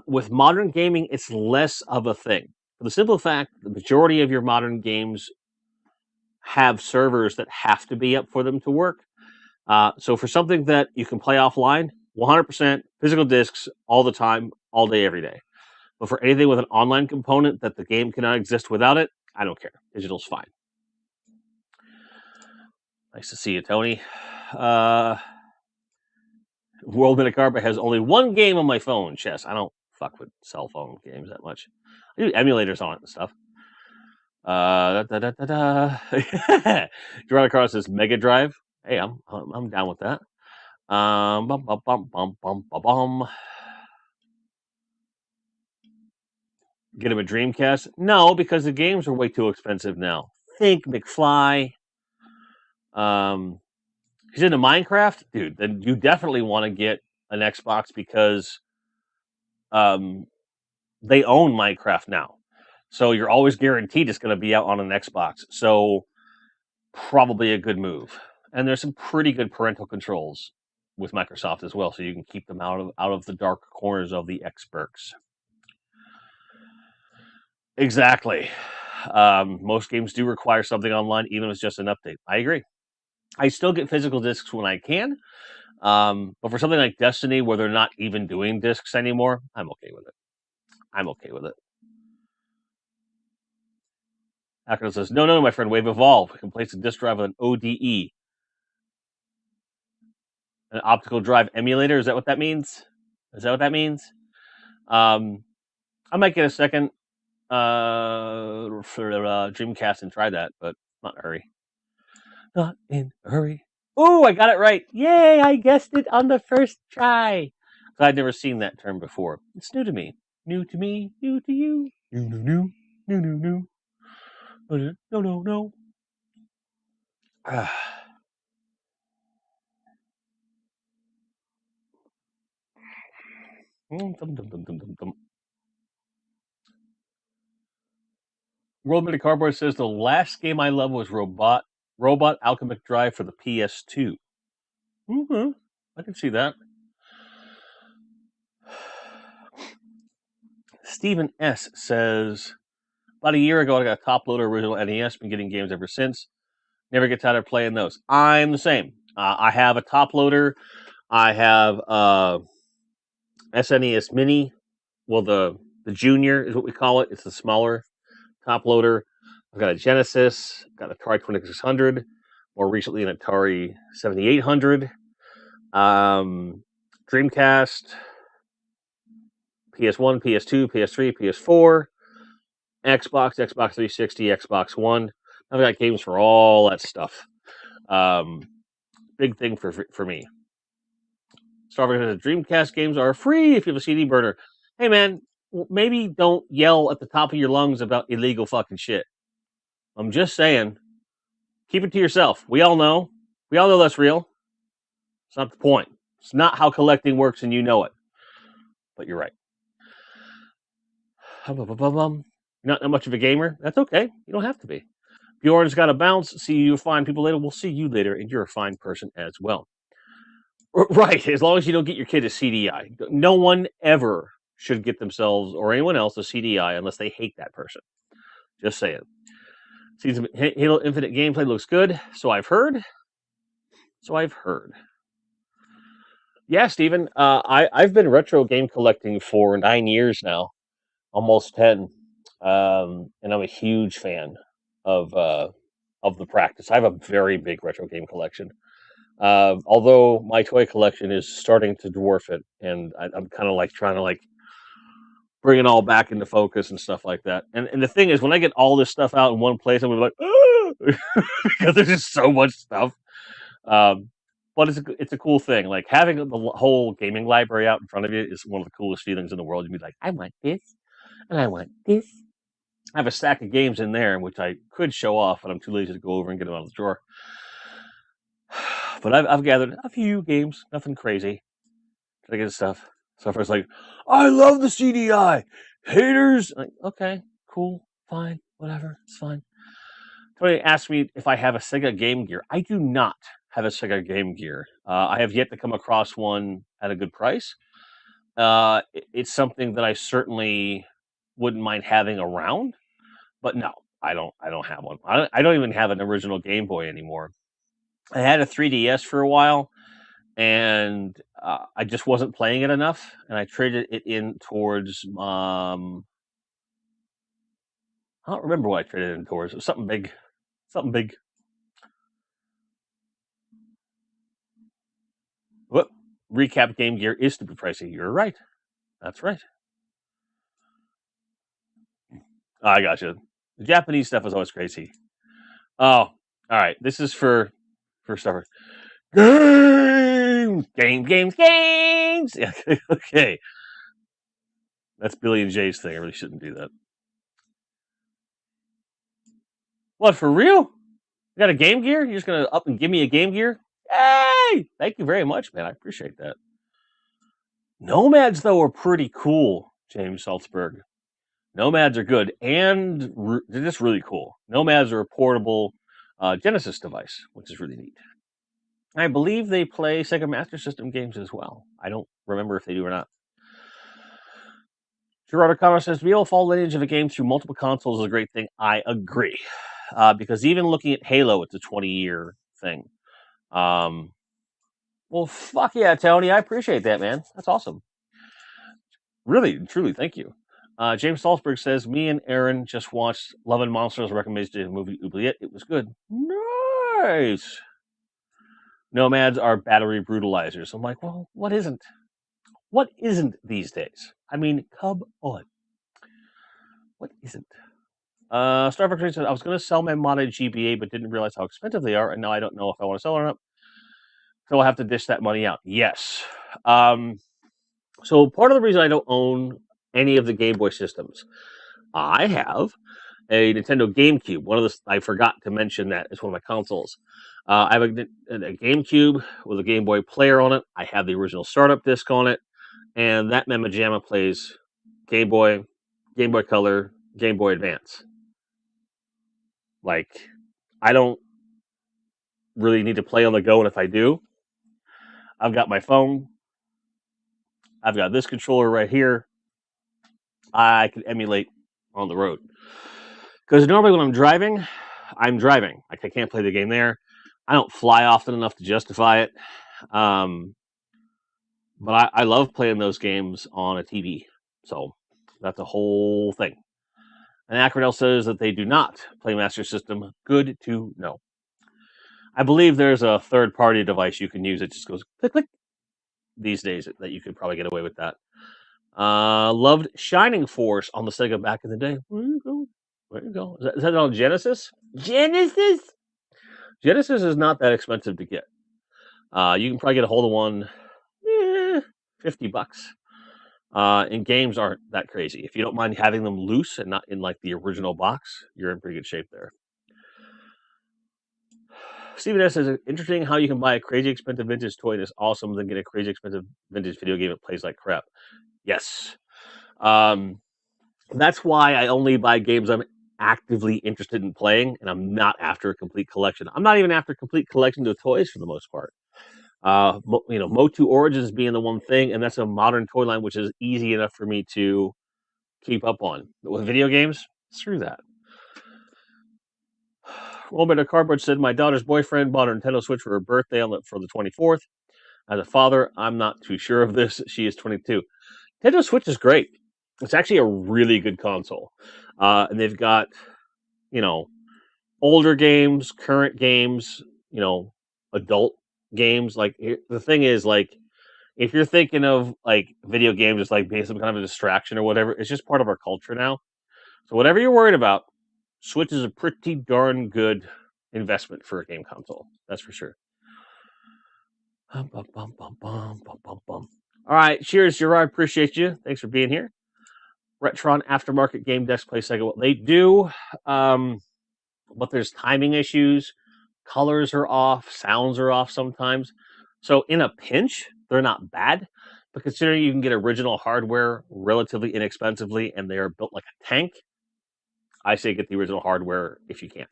Speaker 1: With modern gaming, it's less of a thing. For the simple fact, the majority of your modern games have servers that have to be up for them to work. So for something that you can play offline, 100% physical discs all the time, all day, every day. But for anything with an online component that the game cannot exist without it, I don't care. Digital's fine. Nice to see you, Tony. World Metacarpa has only one game on my phone, chess. I don't fuck with cell phone games that much. I do emulators on it and stuff. Gerard Carlos says Mega Drive. Hey, I'm down with that. Get him a Dreamcast? No, because the games are way too expensive now. Think McFly. He's into Minecraft, dude. Then you definitely want to get an Xbox because they own Minecraft now. So you're always guaranteed it's going to be out on an Xbox. So probably a good move. And there's some pretty good parental controls with Microsoft as well, so you can keep them out of the dark corners of the Xbox. Exactly. Most games do require something online, even if it's just an update. I agree. I still get physical discs when I can. But for something like Destiny, where they're not even doing discs anymore, I'm okay with it. Akron says, no, my friend, Wave Evolve. We can place a disk drive with an ODE. An optical drive emulator. Is that what that means? I might get a second for Dreamcast and try that, but not in a hurry. Not in a hurry. Oh, I got it right! Yay! I guessed it on the first try. So I'd never seen that term before. It's new to me. New to me. New to you. New, new, new. New, new, new. No, no, no. Dum, dum, dum, dum, dum, dum. World Mini Cardboard says the last game I loved was Robot Alchemic Drive for the PS2. Mm-hmm. I can see that. Stephen S. says, about a year ago, I got a top loader original NES. Been getting games ever since. Never get tired of playing those. I'm the same. I have a top loader. I have SNES Mini. Well, the Junior is what we call it. It's the smaller top loader. I've got a Genesis. Got an Atari 2600. More recently, an Atari 7800. Dreamcast. PS1, PS2, PS3, PS4. Xbox, Xbox 360, Xbox One. I've got games for all that stuff. Big thing for me. Starving says Dreamcast games are free if you have a CD burner. Hey man, maybe don't yell at the top of your lungs about illegal fucking shit. I'm just saying, keep it to yourself. We all know that's real. It's not the point. It's not how collecting works, and you know it. But you're right. Not much of a gamer. That's okay. You don't have to be. Bjorn's got to bounce. See you fine people later. We'll see you later, and you're a fine person as well. Right, as long as you don't get your kid a CDI. No one ever should get themselves or anyone else a CDI unless they hate that person. Just saying. Seems Halo Infinite gameplay looks good, so I've heard. Yeah, Steven, I've been retro game collecting for 9 years now, almost 10, and I'm a huge fan of the practice. I have a very big retro game collection. Although my toy collection is starting to dwarf it, and I'm kind of like trying to like bring it all back into focus and stuff like that. And the thing is, when I get all this stuff out in one place, I'm gonna be like, because there's just so much stuff. But it's a cool thing. Like having the whole gaming library out in front of you is one of the coolest feelings in the world. You'd be like, I want this, and I want this. I have a stack of games in there, which I could show off, but I'm too lazy to go over and get them out of the drawer. But I've gathered a few games, nothing crazy. Try to get stuff. So first, like, I love the CDI. Haters. Like, okay, cool, fine, whatever, it's fine. Tony asked me if I have a Sega Game Gear. I do not have a Sega Game Gear. I have yet to come across one at a good price. It's something that I certainly wouldn't mind having around, but no, I don't have one. I don't even have an original Game Boy anymore. I had a 3DS for a while, and I just wasn't playing it enough, and I traded it in towards. I don't remember what I traded it in towards. It was something big. Something big. What? Recap Game Gear is stupid pricey. You're right. That's right. I gotcha. The Japanese stuff is always crazy. Oh, all right. This is for stuffer. Games. Okay. That's Billy and Jay's thing. I really shouldn't do that. What, for real? You got a Game Gear? You're just gonna up and give me a Game Gear? Hey! Thank you very much, man. I appreciate that. Nomads, though, are pretty cool, James Salzberg. Nomads are good, and they're just really cool. Nomads are a portable Genesis device, which is really neat. I believe they play Sega Master System games as well. I don't remember if they do or not. Gerard O'Connor says, to be able to follow the lineage of a game through multiple consoles is a great thing. I agree. Because even looking at Halo, it's a 20-year thing. Well, fuck yeah, Tony. I appreciate that, man. That's awesome. Really, truly, thank you. James Salzberg says, me and Aaron just watched Love and Monsters recommended movie Oubliette. It was good. Nice. Nomads are battery brutalizers. I'm like, well, what isn't? What isn't these days? I mean, come on. What isn't? Starbucks said I was going to sell my modded GBA, but didn't realize how expensive they are, and now I don't know if I want to sell or not. So I'll have to dish that money out. Yes. So part of the reason I don't own any of the Game Boy systems, I have a Nintendo GameCube. One of the I forgot to mention that it's one of my consoles. I have a GameCube with a Game Boy player on it. I have the original startup disc on it, and that Mamma Jamma plays Game Boy, Game Boy Color, Game Boy Advance. Like, I don't really need to play on the go, and if I do, I've got my phone. I've got this controller right here. I can emulate on the road. Because normally when I'm driving. Like, I can't play the game there. I don't fly often enough to justify it. But I love playing those games on a TV. So that's a whole thing. And Acronel says that they do not play Master System. Good to know. I believe there's a third-party device you can use. It just goes click, click. These days, that you could probably get away with that. Loved Shining Force on the Sega back in the day. Where you go? Where you go? Is that on Genesis? Genesis is not that expensive to get. You can probably get a hold of one, $50. And games aren't that crazy. If you don't mind having them loose and not in like the original box, you're in pretty good shape there. Steven S. says, interesting how you can buy a crazy expensive vintage toy that's awesome, then get a crazy expensive vintage video game that plays like crap. Yes. That's why I only buy games I'm actively interested in playing, and I'm not after a complete collection. I'm not even after complete collections of toys for the most part. Motu Origins being the one thing, and that's a modern toy line which is easy enough for me to keep up on. But with video games, screw that. Robert Cardboard said, my daughter's boyfriend bought a Nintendo Switch for her birthday for the 24th. As a father, I'm not too sure of this. She is 22. Nintendo Switch is great. It's actually a really good console. And they've got, older games, current games, adult games. Like, the thing is, like, if you're thinking of, like, video games as, like, being some kind of a distraction or whatever, it's just part of our culture now. So whatever you're worried about, Switch is a pretty darn good investment for a game console. That's for sure. All right. Cheers, Gerard. Appreciate you. Thanks for being here. Retron Aftermarket Game Desk Play Sega. Well, they do, but there's timing issues. Colors are off. Sounds are off sometimes. So in a pinch, they're not bad. But considering you can get original hardware relatively inexpensively and they are built like a tank, I say get the original hardware if you can.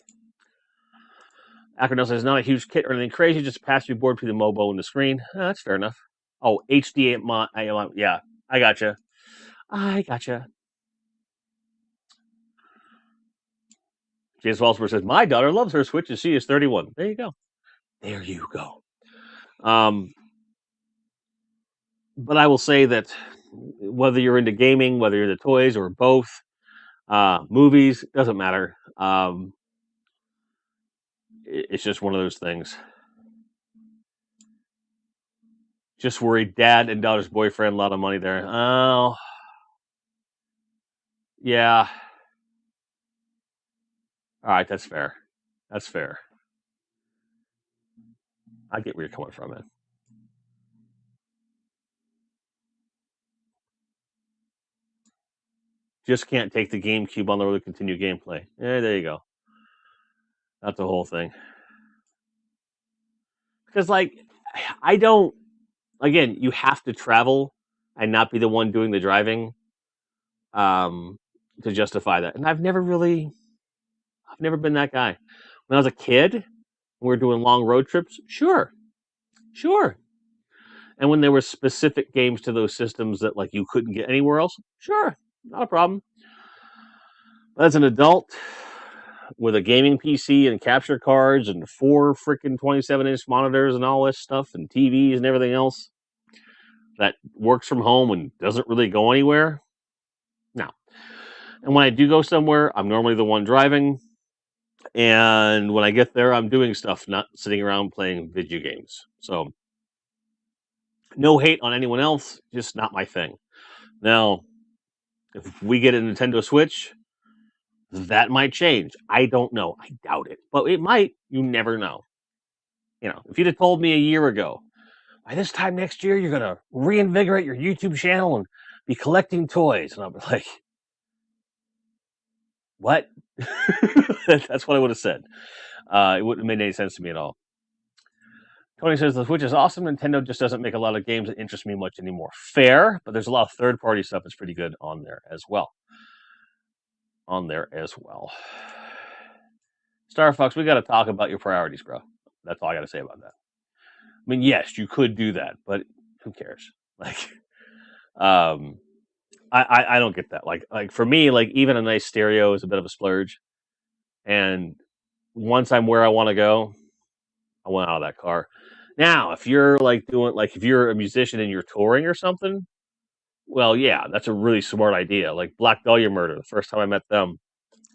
Speaker 1: Acronel says, not a huge kit or anything crazy, just a pass-through board between the MOBO and the screen. That's fair enough. Oh, HDMI. Yeah, I gotcha. James Walsberg says, my daughter loves her Switch and she is 31. There you go. But I will say that whether you're into gaming, whether you're into toys or both, movies, doesn't matter. It's just one of those things. Just worried dad and daughter's boyfriend, a lot of money there. Oh, yeah. All right, that's fair. I get where you're coming from, man. Just can't take the GameCube on the road to continue gameplay. Yeah, there you go. That's the whole thing. Because, like, I don't. Again, you have to travel and not be the one doing the driving to justify that. And I've never been that guy. When I was a kid, we were doing long road trips. Sure. And when there were specific games to those systems that, like, you couldn't get anywhere else, sure, not a problem. But as an adult, with a gaming PC and capture cards and 4 freaking 27-inch monitors and all this stuff and TVs and everything else that works from home and doesn't really go anywhere, no. And when I do go somewhere, I'm normally the one driving. And when I get there, I'm doing stuff, not sitting around playing video games. So, no hate on anyone else, just not my thing. Now, if we get a Nintendo Switch, That might change. I don't know. I doubt it, but it might. You never know. If you'd have told me a year ago, by this time next year, you're gonna reinvigorate your YouTube channel and be collecting toys, and I'll be like, what? That's what I would have said. It wouldn't have made any sense to me at all. Tony says the Switch is awesome. Nintendo just doesn't make a lot of games that interest me much anymore. Fair, but there's a lot of third-party stuff that's pretty good on there as well. Star Fox, we got to talk about your priorities, bro. That's all I got to say about that. I mean, yes, you could do that, but who cares? Like, I don't get that. Like for me, like even a nice stereo is a bit of a splurge. And once I'm where I want to go, I want out of that car. Now, if you're if you're a musician and you're touring or something, well, yeah, that's a really smart idea. Like Black Dahlia Murder, the first time I met them,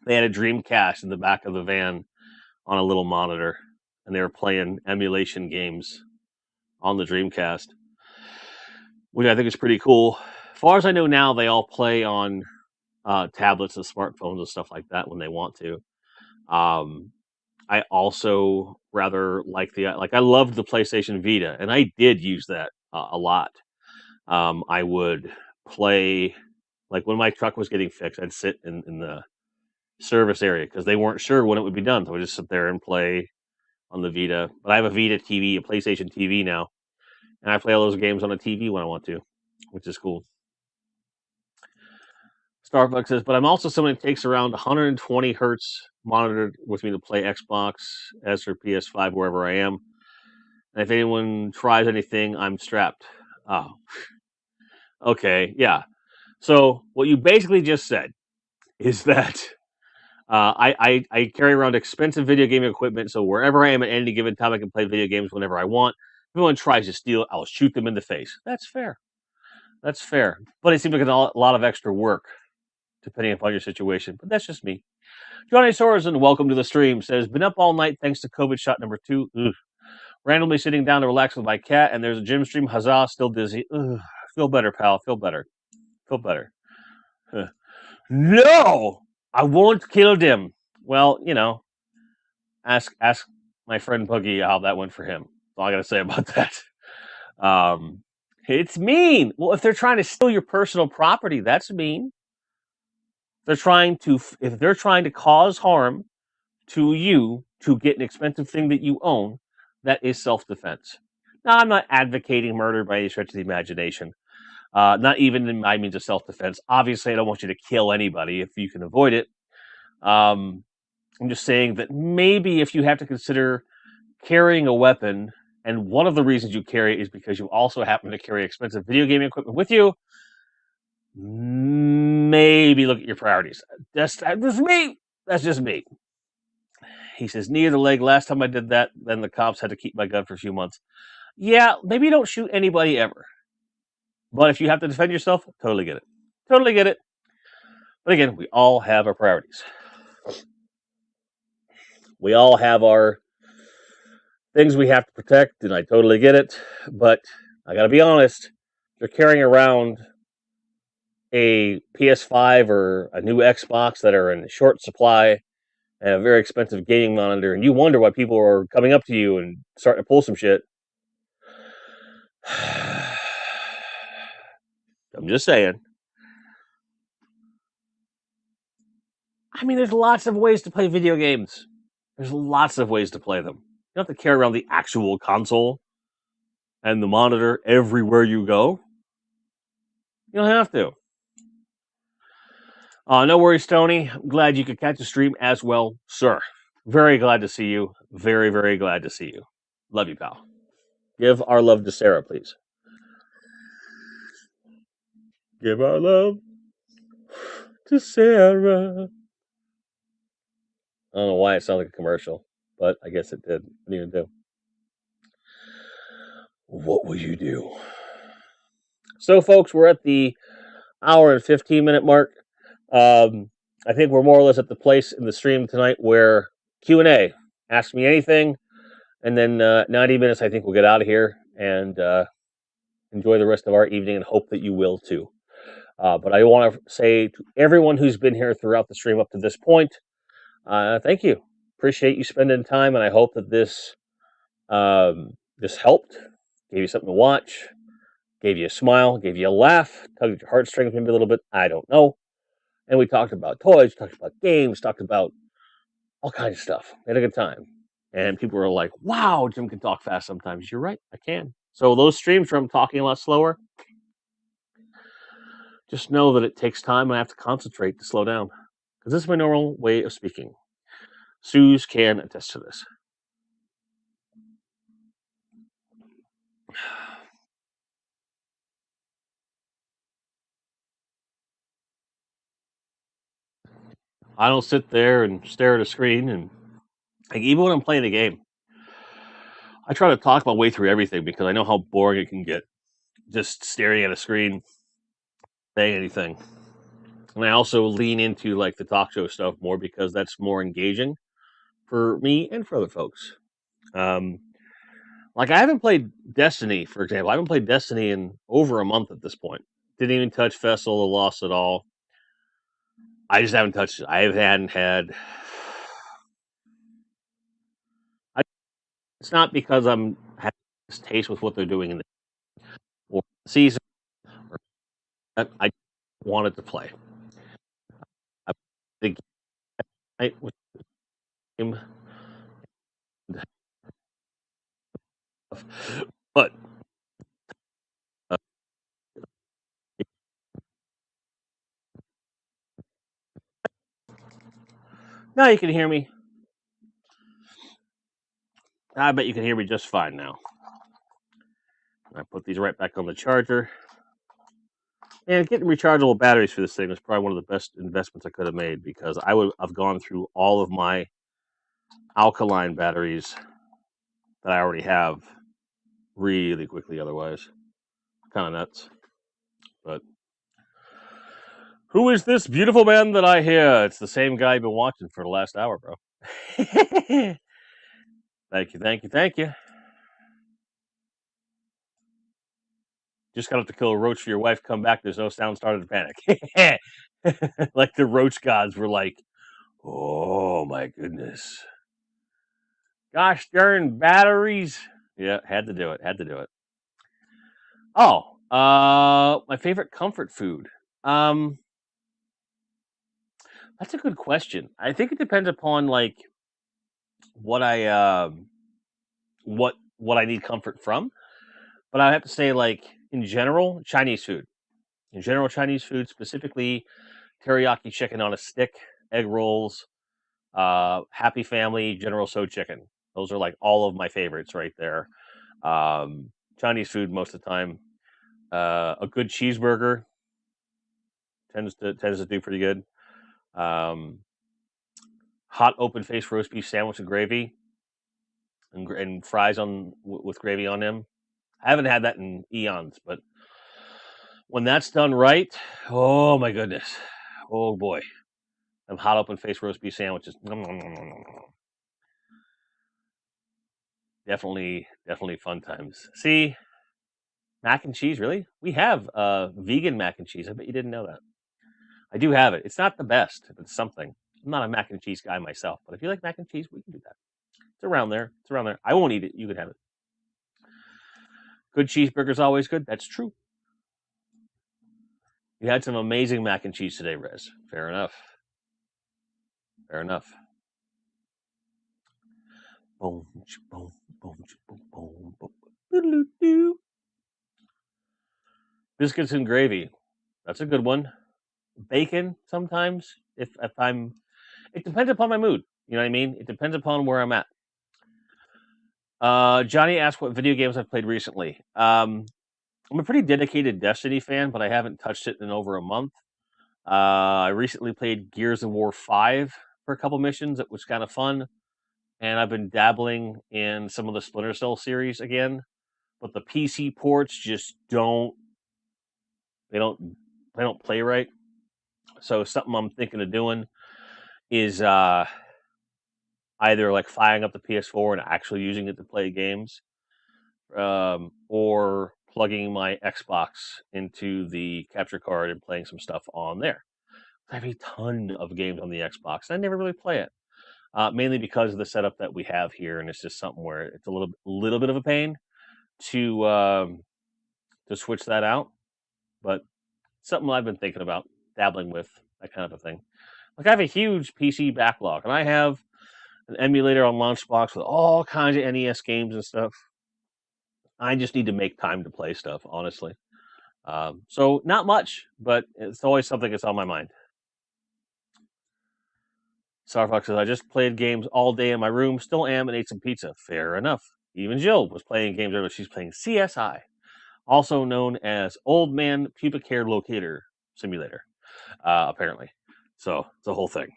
Speaker 1: they had a Dreamcast in the back of the van on a little monitor, and they were playing emulation games on the Dreamcast, which I think is pretty cool. As far as I know now, they all play on tablets and smartphones and stuff like that when they want to. I also rather like I loved the PlayStation Vita, and I did use that a lot. I would play, like when my truck was getting fixed, I'd sit in the service area because they weren't sure when it would be done. So I would just sit there and play on the Vita. But I have a Vita TV, a PlayStation TV now, and I play all those games on the TV when I want to, which is cool. Starbucks says, but I'm also someone who takes around 120 hertz monitor with me to play Xbox, S or PS5, wherever I am. And if anyone tries anything, I'm strapped. Oh, okay, yeah. So what you basically just said is that I carry around expensive video game equipment, so wherever I am at any given time, I can play video games whenever I want. If anyone tries to steal it, I'll shoot them in the face. That's fair. That's fair. But it seems like a lot of extra work, depending upon your situation. But that's just me. Johnny Sorensen, welcome to the stream, says, been up all night thanks to COVID shot number 2. Ugh. Randomly sitting down to relax with my cat, and there's a gym stream. Huzzah, still dizzy. Ugh. Feel better, pal. Feel better. Feel better. Huh. No! I won't kill them. Well, ask my friend Boogie how that went for him. That's all I got to say about that. It's mean. Well, if they're trying to steal your personal property, that's mean. If they're trying to cause harm to you to get an expensive thing that you own, that is self-defense. Now, I'm not advocating murder by any stretch of the imagination. Not even in my means of self-defense. Obviously, I don't want you to kill anybody if you can avoid it. I'm just saying that maybe if you have to consider carrying a weapon, and one of the reasons you carry it is because you also happen to carry expensive video game equipment with you, maybe look at your priorities. That's me. That's just me. He says, knee of the leg. Last time I did that, then the cops had to keep my gun for a few months. Yeah, maybe don't shoot anybody ever. But if you have to defend yourself, totally get it. Totally get it. But again, we all have our priorities. We all have our things we have to protect, and I totally get it. But I got to be honest, if you're carrying around a PS5 or a new Xbox that are in short supply and a very expensive gaming monitor, and you wonder why people are coming up to you and starting to pull some shit. I'm just saying. I mean, there's lots of ways to play video games. There's lots of ways to play them. You don't have to carry around the actual console and the monitor everywhere you go. You don't have to. No worries, Tony. I'm glad you could catch the stream as well, sir. Very glad to see you. Very, very glad to see you. Love you, pal. Give our love to Sarah, please. Give our love to Sarah. I don't know why it sounded like a commercial, but I guess it did. What do you do? What will you do? So, folks, we're at the hour and 15-minute mark. I think we're more or less at the place in the stream tonight where Q&A. Ask me anything, and then 90 minutes, I think we'll get out of here and enjoy the rest of our evening, and hope that you will too. But I want to say to everyone who's been here throughout the stream up to this point, thank you. Appreciate you spending time, and I hope that this helped, gave you something to watch, gave you a smile, gave you a laugh, tugged at your heartstrings maybe a little bit. I don't know. And we talked about toys, talked about games, talked about all kinds of stuff. We had a good time. And people were like, wow, Jim can talk fast sometimes. You're right, I can. So those streams where I'm talking a lot slower, just know that it takes time and I have to concentrate to slow down. Because this is my normal way of speaking. Suze can attest to this. I don't sit there and stare at a screen, and like, even when I'm playing a game, I try to talk my way through everything because I know how boring it can get just staring at a screen, saying anything. And I also lean into like the talk show stuff more because that's more engaging for me and for other folks. Um, like I haven't played Destiny, for example. I haven't played Destiny in over a month at this point. Didn't even touch Vessel of the Lost at all. I just haven't touched it. I hadn't had. It's not because I'm having this taste with what they're doing in the or season. Or I wanted to play. I think I with him, but uh, now you can hear me. I bet you can hear me just fine now. I put these right back on the charger. And getting rechargeable batteries for this thing was probably one of the best investments I could have made because I would have gone through all of my alkaline batteries that I already have really quickly otherwise. Kind of nuts. But who is this beautiful man that I hear? It's the same guy I've been watching for the last hour, bro. Thank you, thank you, thank you. Just got to kill a roach for your wife, come back, there's no sound, started to panic. Like the roach gods were like, oh my goodness. Gosh darn batteries. Yeah, had to do it. Had to do it. Oh, my favorite comfort food. Um, that's a good question. I think it depends upon like what I what I need comfort from. But I have to say, like in general, Chinese food. In general, Chinese food, specifically teriyaki chicken on a stick, egg rolls, Happy Family, General So chicken. Those are like all of my favorites right there. Chinese food most of the time. A good cheeseburger tends to do pretty good. Um, hot open faced roast beef sandwich and gravy, and fries on with gravy on them. I haven't had that in eons, but when that's done right, oh my goodness, oh boy, them hot open faced roast beef sandwiches. Definitely fun times. See, mac and cheese, really? We have vegan mac and cheese. I bet you didn't know that. I do have it. It's not the best, but it's something. I'm not a mac and cheese guy myself, but if you like mac and cheese, we can do that. It's around there. It's around there. I won't eat it. You can have it. Good cheeseburger's always good. That's true. You had some amazing mac and cheese today, Rez. Fair enough. Fair enough. Boom, boom, boom, boom, boom. Biscuits and gravy. That's a good one. Bacon sometimes. If I'm, it depends upon my mood. You know what I mean? It depends upon where I'm at. Johnny asked what video games I've played recently. I'm a pretty dedicated Destiny fan, but I haven't touched it in over a month. I recently played Gears of War 5 for a couple missions. It was kind of fun. And I've been dabbling in some of the Splinter Cell series again. But the PC ports just don't they don't play right. So something I'm thinking of doing is either like firing up the PS4 and actually using it to play games, or plugging my Xbox into the capture card and playing some stuff on there. I have a ton of games on the Xbox. I never really play it, mainly because of the setup that we have here, and it's just something where it's a little bit of a pain to switch that out. But something I've been thinking about dabbling with, that kind of a thing. Like I have a huge PC backlog, and I have an emulator on Launchbox with all kinds of NES games and stuff. I just need to make time to play stuff, honestly. So not much, but it's always something that's on my mind. Starfox says, I just played games all day in my room, still am, and ate some pizza. Fair enough. Even Jill was playing games earlier. She's playing CSI, also known as Old Man Pubic Hair Locator Simulator, apparently. So it's a whole thing.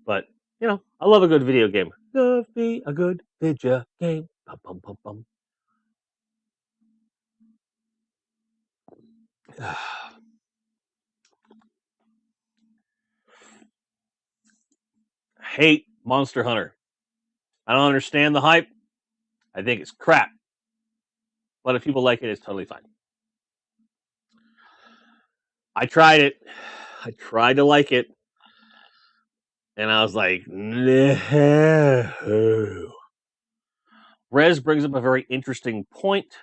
Speaker 1: But, you know, I love a good video game. Love me a good video game. Bum, bum, bum, bum. Hate Monster Hunter. I don't understand the hype. I think it's crap. But if people like it, it's totally fine. I tried it. I tried to like it. And I was like, no. Rez brings up a very interesting point.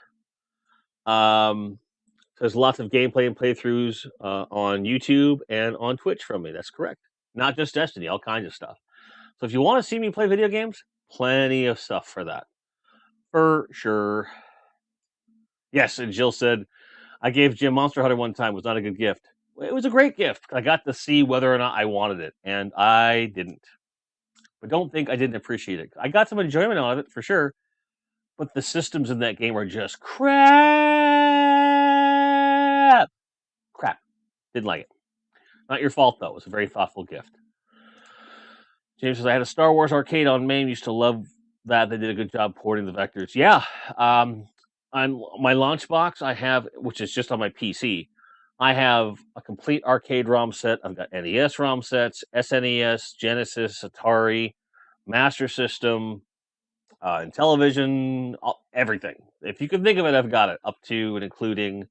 Speaker 1: There's lots of gameplay and playthroughs on YouTube and on Twitch from me. That's correct. Not just Destiny, all kinds of stuff. So if you want to see me play video games, plenty of stuff for that. For sure. Yes, and Jill said, I gave Jim Monster Hunter one time. It was not a good gift. It was a great gift. I got to see whether or not I wanted it, and I didn't. But don't think I didn't appreciate it. I got some enjoyment out of it, for sure. But the systems in that game are just crap. Crap. Didn't like it. Not your fault, though. It was a very thoughtful gift. James says, I had a Star Wars arcade on MAME. Used to love that. They did a good job porting the vectors. Yeah. On my launch box, I have, which is just on my PC, I have a complete arcade ROM set. I've got NES ROM sets, SNES, Genesis, Atari, Master System, and television, everything. If you can think of it, I've got it, up to and including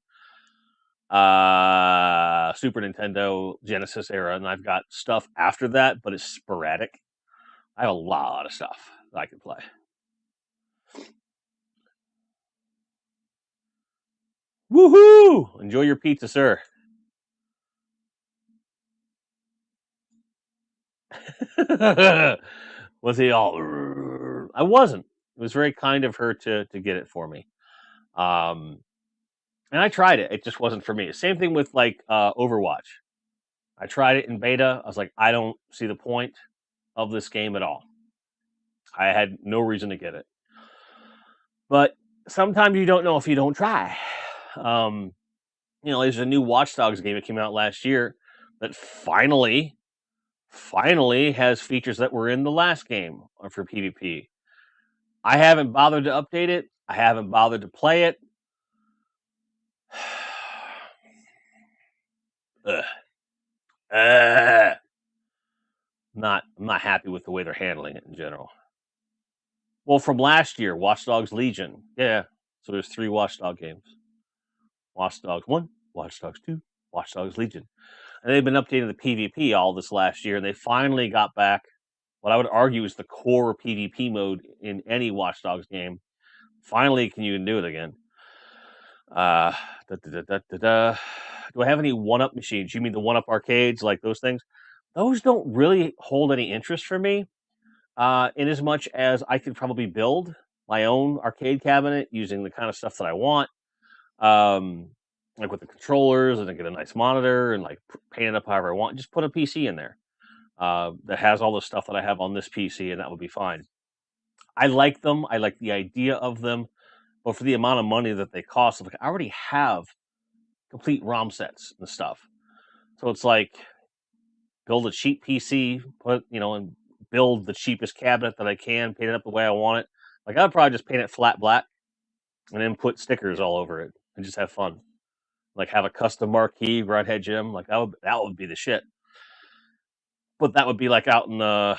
Speaker 1: Super Nintendo, Genesis era, and I've got stuff after that, but it's sporadic. I have a lot of stuff that I can play. Woohoo! Enjoy your pizza, sir. Was he all? I wasn't. It was very kind of her to get it for me. And I tried it. It just wasn't for me. Same thing with like Overwatch. I tried it in beta. I was like, I don't see the point of this game at all. I had no reason to get it. But sometimes you don't know if you don't try. You know, there's a new Watch Dogs game that came out last year that finally has features that were in the last game for PvP. I haven't bothered to update it. I haven't bothered to play it. I'm not happy with the way they're handling it in general. Well, from last year, Watch Dogs Legion. Yeah. So there's 3 Watch Dog games. Watch Dogs 1, Watch Dogs 2, Watch Dogs Legion. And they've been updating the PvP all this last year, and they finally got back what I would argue is the core PvP mode in any Watch Dogs game. Finally, can you do it again? Do I have any 1-up machines? You mean the 1-up arcades, like those things? Those don't really hold any interest for me, in as much as I could probably build my own arcade cabinet using the kind of stuff that I want, like with the controllers, and then get a nice monitor and like paint it up however I want. Just put a PC in there that has all the stuff that I have on this PC, and that would be fine. I like them. I like the idea of them. But for the amount of money that they cost, like, I already have complete ROM sets and stuff. So it's like build a cheap PC, and build the cheapest cabinet that I can, paint it up the way I want it. Like I'd probably just paint it flat black and then put stickers all over it and just have fun. Like have a custom marquee, Redhead Gym. Like that would be the shit. But that would be like out in the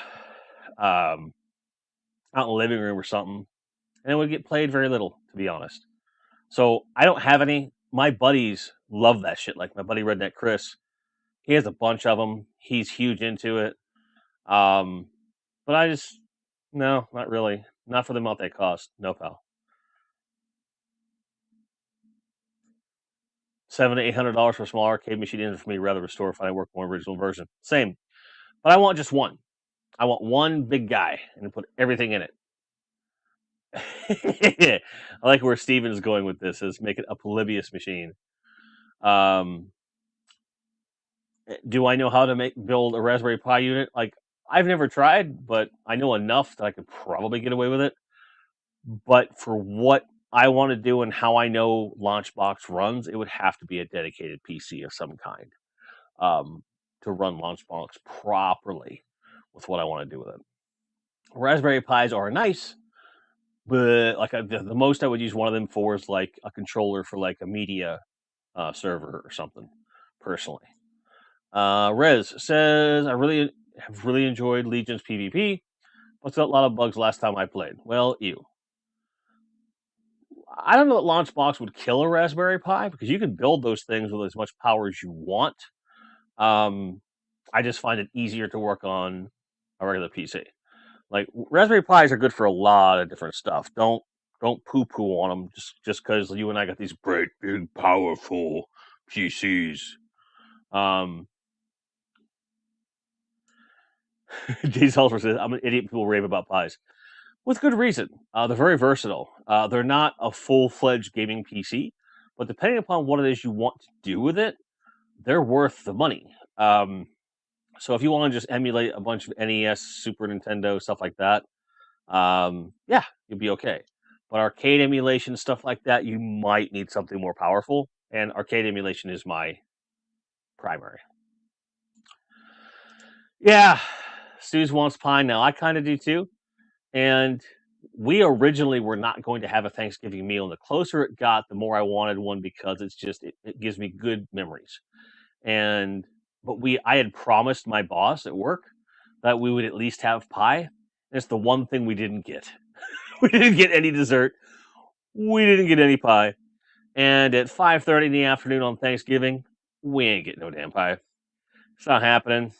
Speaker 1: living room or something, and it would get played very little, to be honest. So I don't have any. My buddies love that shit. Like my buddy Redneck Chris, he has a bunch of them. He's huge into it. Um, but I just no, not really. Not for the amount they cost. No, pal. $700 to $800 for a small arcade machine isn't for me. Rather restore if I work more original version. Same, but I want just one. I want one big guy and put everything in it. I like where Steven's going with this. Is make it a polybius machine. Um, do I know how to build a Raspberry Pi unit? Like I've never tried, but I know enough that I could probably get away with it. But for what I want to do and how I know Launchbox runs, it would have to be a dedicated PC of some kind to run Launchbox properly with what I want to do with it. Raspberry Pis are nice, but like the most I would use one of them for is like a controller for like a media server or something. Personally, Rez says I have really enjoyed Legion's PvP, but got a lot of bugs last time I played. Well, I don't know that Launchbox would kill a Raspberry Pi because you can build those things with as much power as you want. I just find it easier to work on a regular PC. Like Raspberry Pis are good for a lot of different stuff. Don't poo poo on them just because you and I got these great big powerful PCs. Jay Salzberg says I'm an idiot. People rave about Pis with good reason. They're very versatile. They're not a full fledged gaming PC, but depending upon what it is you want to do with it, they're worth the money. So if you want to just emulate a bunch of NES, Super Nintendo stuff like that, yeah, you'll be okay. But arcade emulation, stuff like that, you might need something more powerful. And arcade emulation is my primary. Yeah, Stu's wants pine now. I kind of do too. And we originally were not going to have a Thanksgiving meal. And the closer it got, the more I wanted one because it gives me good memories. But I had promised my boss at work that we would at least have pie. And it's the one thing we didn't get. We didn't get any dessert. We didn't get any pie. And at 5:30 in the afternoon on Thanksgiving, we ain't getting no damn pie. It's not happening.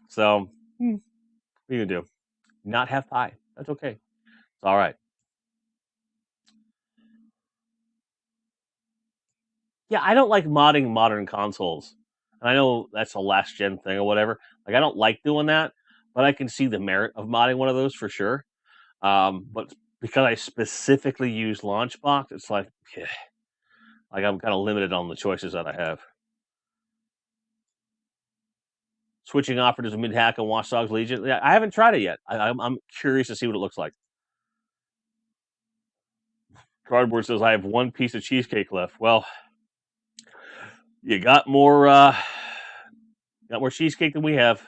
Speaker 1: So, what are you gonna do? Not have pie. That's okay. It's all right. Yeah, I don't like modding modern consoles. And I know that's a last gen thing or whatever. Like I don't like doing that, but I can see the merit of modding one of those for sure. But because I specifically use Launchbox, it's like, yeah, like I'm kind of limited on the choices that I have. Switching operatives mid hack and Watch Dogs Legion. Yeah, I haven't tried it yet. I'm curious to see what it looks like. Cardboard says I have one piece of cheesecake left. Well, you got more cheesecake than we have.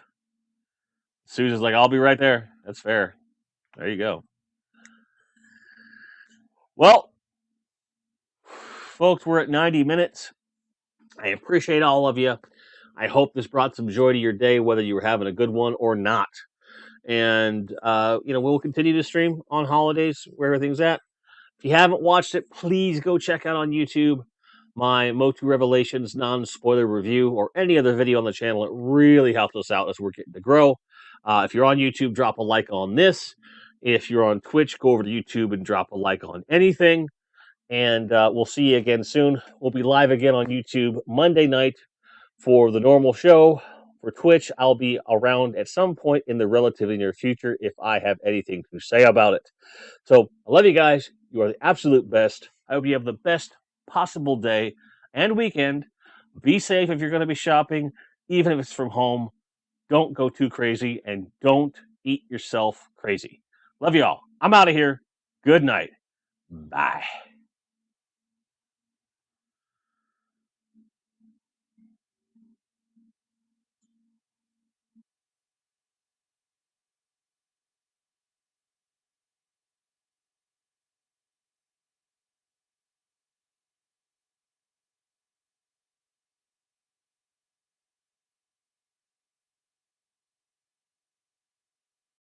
Speaker 1: Susan's like, I'll be right there. That's fair. There you go. Well, folks, we're at 90 minutes. I appreciate all of you. I hope this brought some joy to your day, whether you were having a good one or not. And we'll continue to stream on holidays where everything's at. If you haven't watched it, please go check out on YouTube my Motu Revelations non-spoiler review or any other video on the channel. It really helps us out as we're getting to grow. If you're on YouTube, drop a like on this. If you're on Twitch, go over to YouTube and drop a like on anything. And we'll see you again soon. We'll be live again on YouTube Monday night for the normal show. For Twitch, I'll be around at some point in the relatively near future if I have anything to say about it. So I love you guys. You are the absolute best. I hope you have the best possible day and weekend. Be safe if you're going to be shopping, even if it's from home. Don't go too crazy and don't eat yourself crazy. Love you all. I'm out of here. Good night. Bye.